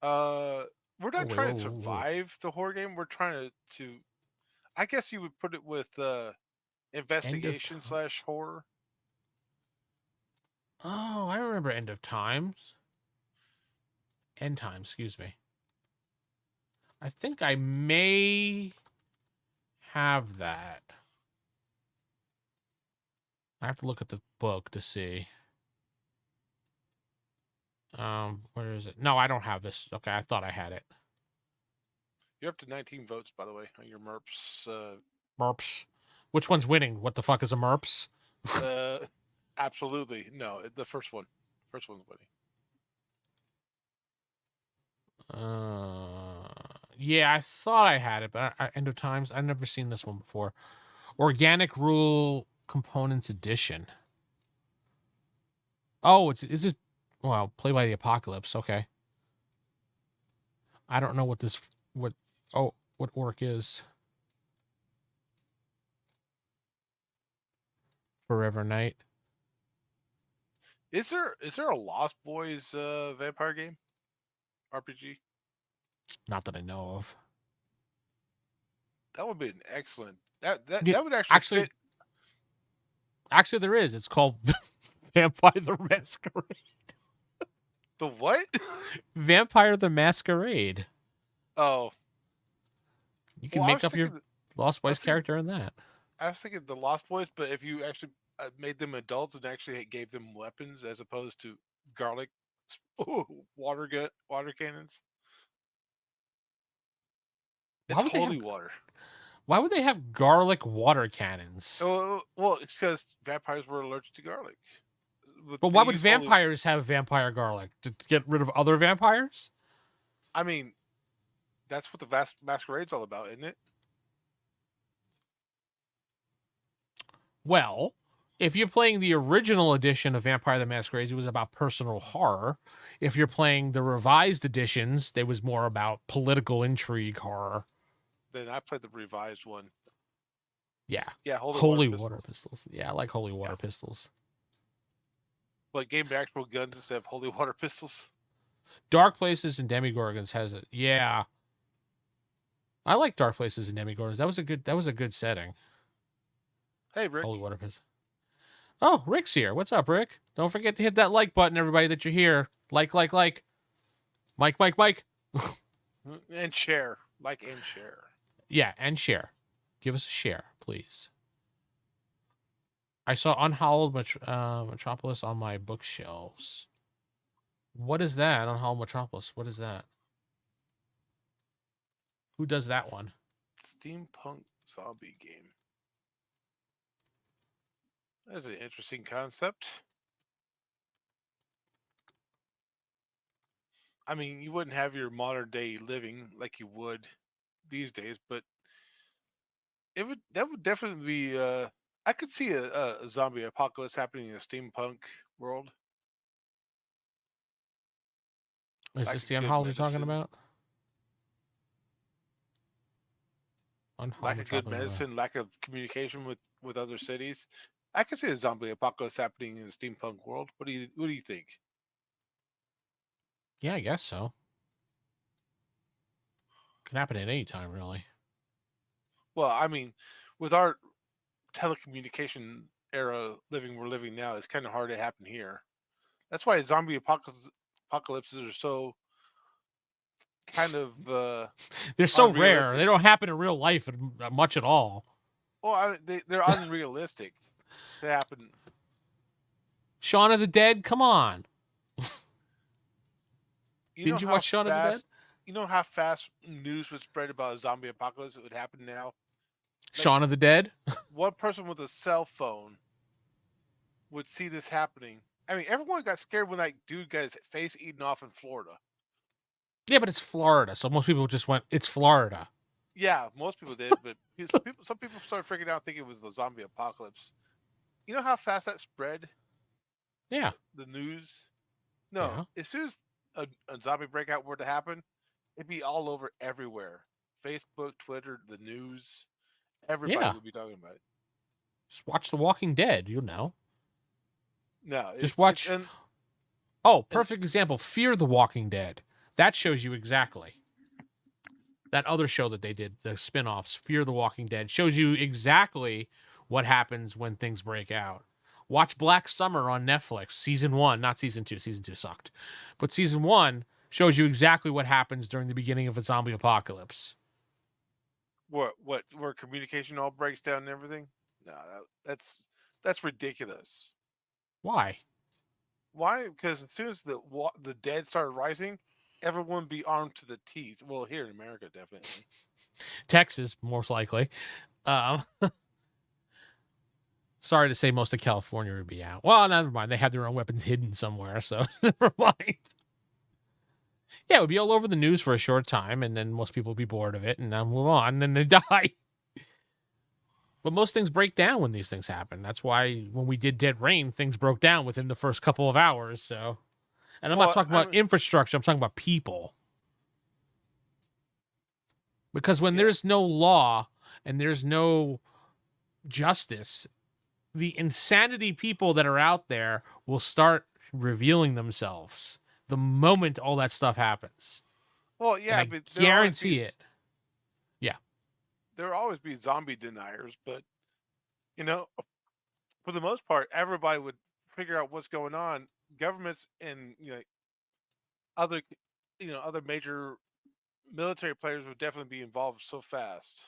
We're not wait, trying whoa, to whoa, whoa. survive the horror game. We're trying to I guess you would put it with investigation Time. / horror. Oh, I remember End of Times. End Times, excuse me. I think I may have that. I have to look at the book to see. Where is it? No, I don't have this. Okay, I thought I had it. You're up to 19 votes, by the way, on your MERPs. MERPs. Which one's winning? What the fuck is a MERPs? Absolutely. No, the first one. First one's winning. Yeah, I thought I had it, but End of Times, I've never seen this one before. Organic Rule Components Edition. Oh, is it? Well, Play by the Apocalypse. Okay. I don't know what orc is. Forever Night. Is there a Lost Boys vampire game? RPG? Not that I know of. That would be an excellent. That Yeah, would actually fit. Actually, there is. It's called Vampire the Masquerade. The what? Vampire the Masquerade. Oh. You can make up your Lost Boys character in that. I was thinking the Lost Boys, but if you actually made them adults and actually gave them weapons as opposed to garlic water cannons. It's holy water. Why would they have garlic water cannons? Oh, well, it's because vampires were allergic to garlic. But why would vampires have vampire garlic? To get rid of other vampires? I mean, that's what the Masquerade's all about, isn't it? Well, if you're playing the original edition of Vampire the Masquerade, it was about personal horror. If you're playing the revised editions, it was more about political intrigue horror. Then I played the revised one. Yeah. Yeah, Holy water pistols. Yeah, I like holy water pistols. But gave actual guns instead of holy water pistols. Dark Places and Demigorgons has it. Yeah. I like Dark Places and Demigorgons. That was a good setting. Hey, Rick. Holy water pistols. Oh, Rick's here. What's up, Rick? Don't forget to hit that like button, everybody, that you're here. Like. Mike. And share. Like and share. Yeah, and share. Give us a share, please. I saw Unhallowed Metropolis on my bookshelves. What is that? Unhallowed Metropolis. What is that? Who does that one? Steampunk zombie game. That's an interesting concept. I mean, you wouldn't have your modern day living like you would these days, but that would definitely be. I could see a zombie apocalypse happening in a steampunk world. Is Like this a the good Unhallowed you're talking medicine. about? Like a good medicine, lack of communication with other cities. I can see a zombie apocalypse happening in the steampunk world. What do you think? Yeah, I guess so. Can happen at any time, really. Well, I mean, with our telecommunication era we're living now, it's kind of hard to happen here. That's why zombie apocalypses are so kind of They're so rare. They unrealistic. don't happen in real life much at all. Well, they're unrealistic to happen. Shaun of the Dead, come on. You know Didn't you how watch Shaun of the Dead? fast you know how fast news would spread about a zombie apocalypse that would happen now? Like Shaun of the Dead? one person with a cell phone would see this happening. I mean, everyone got scared when that dude got his face eaten off in Florida. Yeah, but it's Florida, so most people just went, it's Florida. Yeah, most people did, but some people started freaking out thinking it was the zombie apocalypse. You know how fast that spread? Yeah. The news? No, Yeah. as soon as a zombie breakout were to happen, it'd be all over everywhere. Facebook, Twitter, the news. Everybody Yeah. would be talking about it. Just watch The Walking Dead, you'll know. No, Just watch. and Oh, perfect example. Fear the Walking Dead. That shows you exactly. That other show that they did, the spin-offs, Fear the Walking Dead, shows you exactly what happens when things break out. Watch Black Summer on Netflix, season 1, not season 2. Season 2 sucked. But season 1 shows you exactly what happens during the beginning of a zombie apocalypse. where communication all breaks down and everything. No, that's ridiculous. Why? Why? Because as soon as the dead started rising, everyone be armed to the teeth. Well, here in America, definitely. Texas, most likely. Um, sorry to say most of California would be out. Well, never mind. They have their own weapons hidden somewhere, so never mind. Yeah, it would be all over the news for a short time, and then most people would be bored of it, and then move on, and then they die. But most things break down when these things happen. That's why when we did Dead Rain, things broke down within the first couple of hours. So, and I'm not Well, talking I about mean, infrastructure. I'm talking about people. Because when yeah. there's no law and there's no justice, the insanity people that are out there will start revealing themselves the moment all that stuff happens. Well, And yeah, I but guarantee it. Yeah. there'll always be zombie deniers, but you know, for the most part, everybody would figure out what's going on. Governments and other other major military players would definitely be involved so fast.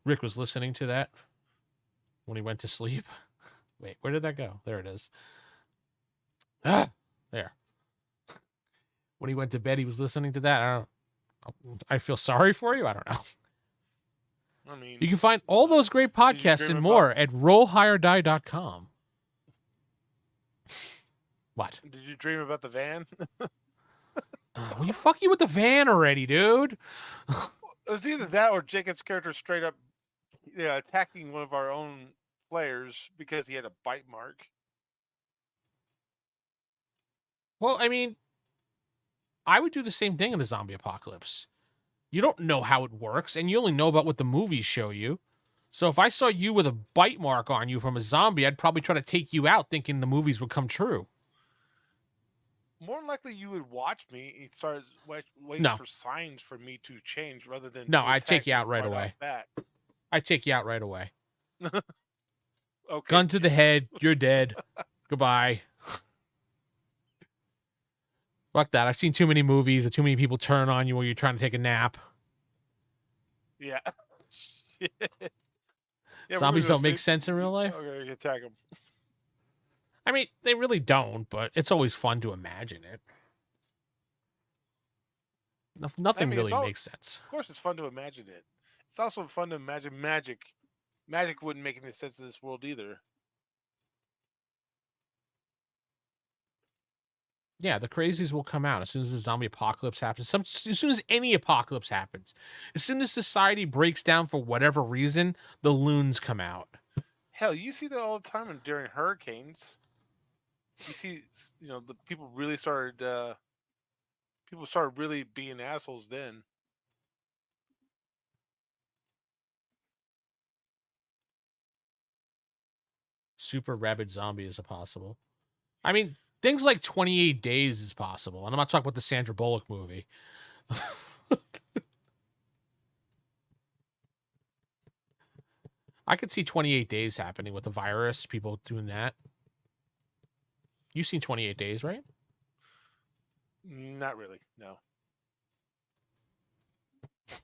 Rick was listening to that when he went to sleep. Wait, where did that go? There it is. Ah, there. When he went to bed, he was listening to that. I feel sorry for you. I don't know. I mean, You can find all those great podcasts and more at rollhigherdie.com. What? Did you dream about the van? Will you fuck you with the van already, dude? It was either that or Jacob's character straight up attacking one of our own players because he had a bite mark. Well, I mean, I would do the same thing in the zombie apocalypse. You don't know how it works, and you only know about what the movies show you. So if I saw you with a bite mark on you from a zombie, I'd probably try to take you out thinking the movies would come true. More than likely, you would watch me and start waiting No. for signs for me to change rather than No, to I'd take attack you out me right away. off bat. I'd take you out right away. Okay. Gun to the head, you're dead. Goodbye. Fuck that. I've seen too many movies and too many people turn on you while you're trying to take a nap. Yeah. Yeah, Zombies don't make sense in real life. Okay, attack them. I mean, they really don't, but it's always fun to imagine it. Nothing really makes sense. Of course, it's fun to imagine it. It's also fun to imagine magic. Magic wouldn't make any sense in this world either. Yeah, the crazies will come out as soon as the zombie apocalypse happens. As soon as any apocalypse happens, as soon as society breaks down for whatever reason, the loons come out. Hell, you see that all the time during hurricanes. You see, the people really started. People started really being assholes then. super rabid zombie is possible. I mean, things like 28 Days is possible. And I'm not talking about the Sandra Bullock movie. I could see 28 Days happening with the virus, people doing that. You've seen 28 Days, right? Not really. No. It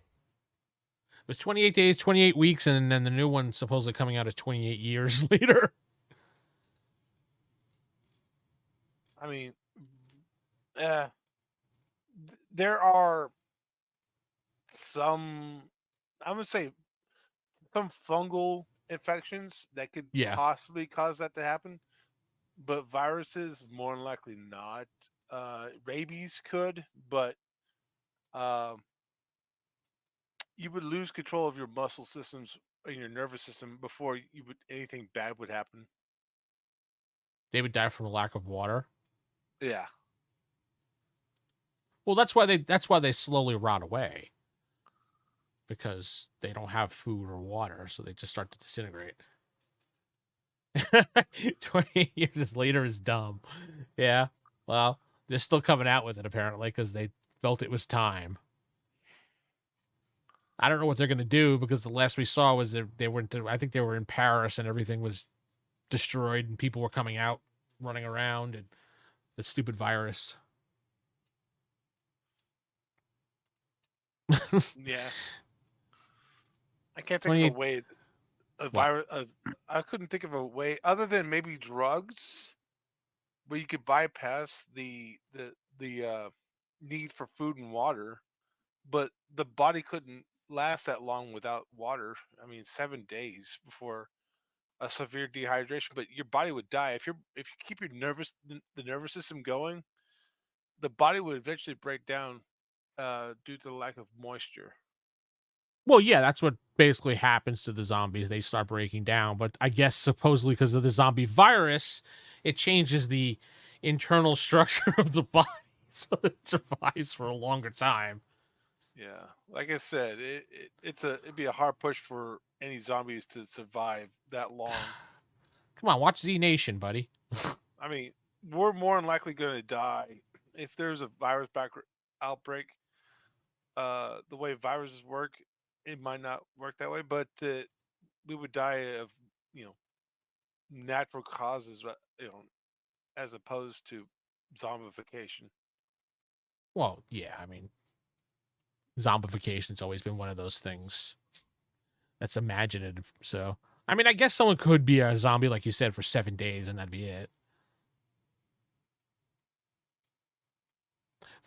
was 28 days, 28 weeks, and then the new one supposedly coming out as 28 years later. I mean, there are some, I'm gonna say, some fungal infections that could Yeah. possibly cause that to happen, but viruses more than likely not. Rabies could, but um, you would lose control of your muscle systems and your nervous system before anything bad would happen. They would die from a lack of water. Yeah. Well, that's why they slowly rot away. Because they don't have food or water, so they just start to disintegrate. 28 years later is dumb. Yeah. Well, they're still coming out with it apparently because they felt it was time. I don't know what they're going to do because the last we saw was that they went to, I think they were in Paris and everything was destroyed and people were coming out running around and the stupid virus. Yeah. I can't think of 28 a way. A what? virus. I couldn't think of a way other than maybe drugs, where you could bypass the need for food and water, but the body couldn't last that long without water. I mean, 7 days before a severe dehydration, but your body would die if you keep the nervous system going. The body would eventually break down due to the lack of moisture. Well, yeah, that's what basically happens to the zombies. They start breaking down. But I guess supposedly because of the zombie virus, it changes the internal structure of the body so that it survives for a longer time. Yeah, like I said, it'd be a hard push for any zombies to survive that long. Come on, watch Z Nation, buddy. I mean, we're more than likely going to die if there's a outbreak. The way viruses work, it might not work that way, but we would die of you know natural causes, as opposed to zombification. Well, yeah, I mean, zombification's always been one of those things that's imaginative. So, I mean, I guess someone could be a zombie, like you said, for 7 days and that'd be it.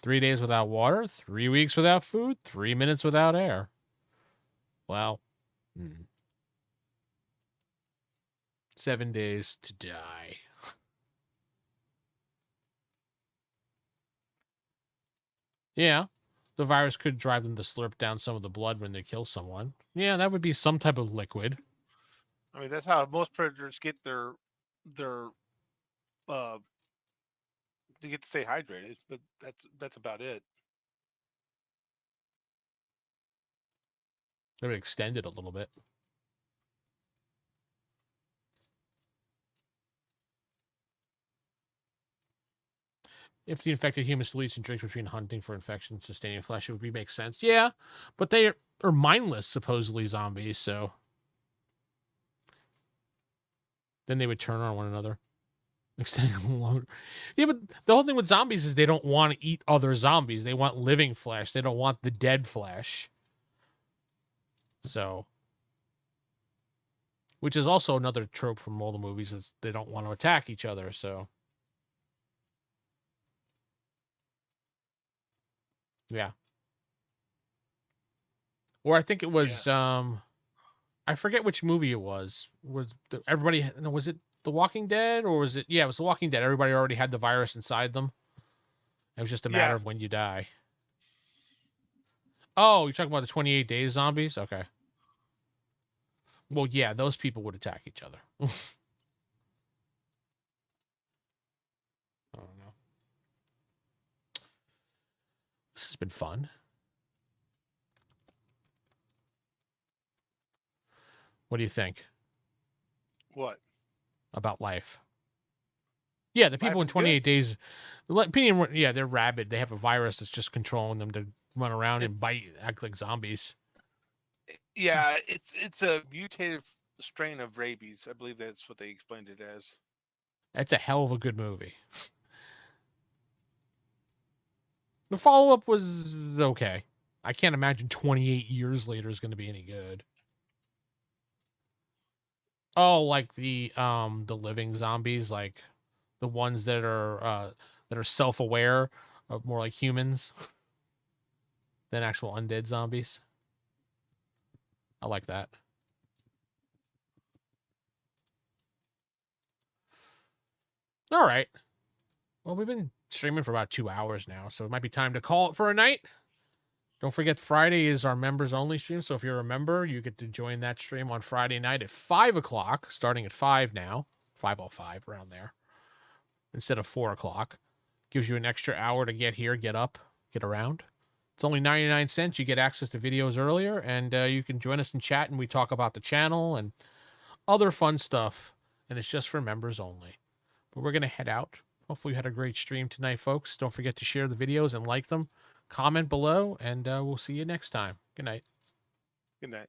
3 days without water, 3 weeks without food, 3 minutes without air. Well, 7 days to die. Yeah, the virus could drive them to slurp down some of the blood when they kill someone. Yeah, that would be some type of liquid. I mean, that's how most predators get their uh to get to stay hydrated, but that's about it. They would extend it a little bit. If the infected human still eats and drinks between hunting for infection sustaining flesh, it would make sense. Yeah, but they are mindless, supposedly zombies, so then they would turn on one another. Extending longer. Yeah, but the whole thing with zombies is they don't want to eat other zombies. They want living flesh. They don't want the dead flesh. So, which is also another trope from all the movies is they don't want to attack each other. So, yeah. Or I think it was I forget which movie it was. Everybody was it The Walking Dead or was it it was The Walking Dead. Everybody already had the virus inside them. It was just a matter Yeah, of when you die. Oh, you're talking about the 28 days zombies? Okay. Well, yeah, those people would attack each other. I don't know. This has been fun. What do you think? what? about life. Yeah, the Life people in is 28 good. days, yeah, they're rabid. They have a virus that's just controlling them to run around and It's bite, act like zombies. yeah, it's a mutated strain of rabies. I believe that's what they explained it as. That's a hell of a good movie. The follow up was okay. I can't imagine 28 years later is going to be any good. Oh, like the living zombies, like the ones that are self aware, more like humans than actual undead zombies. I like that. All right. Well, we've been streaming for about 2 hours now, so it might be time to call it for a night. Don't forget, Friday is our members only stream. So if you're a member, you get to join that stream on Friday night at 5 o'clock, starting at 5 now, 5:05 around there, instead of 4 o'clock. Gives you an extra hour to get here, get up, get around. It's only 99 cents. You get access to videos earlier, and you can join us in chat, and we talk about the channel and other fun stuff. And it's just for members only. But we're going to head out. Hopefully you had a great stream tonight, folks. Don't forget to share the videos and like them. Comment below, and we'll see you next time. Good night. Good night.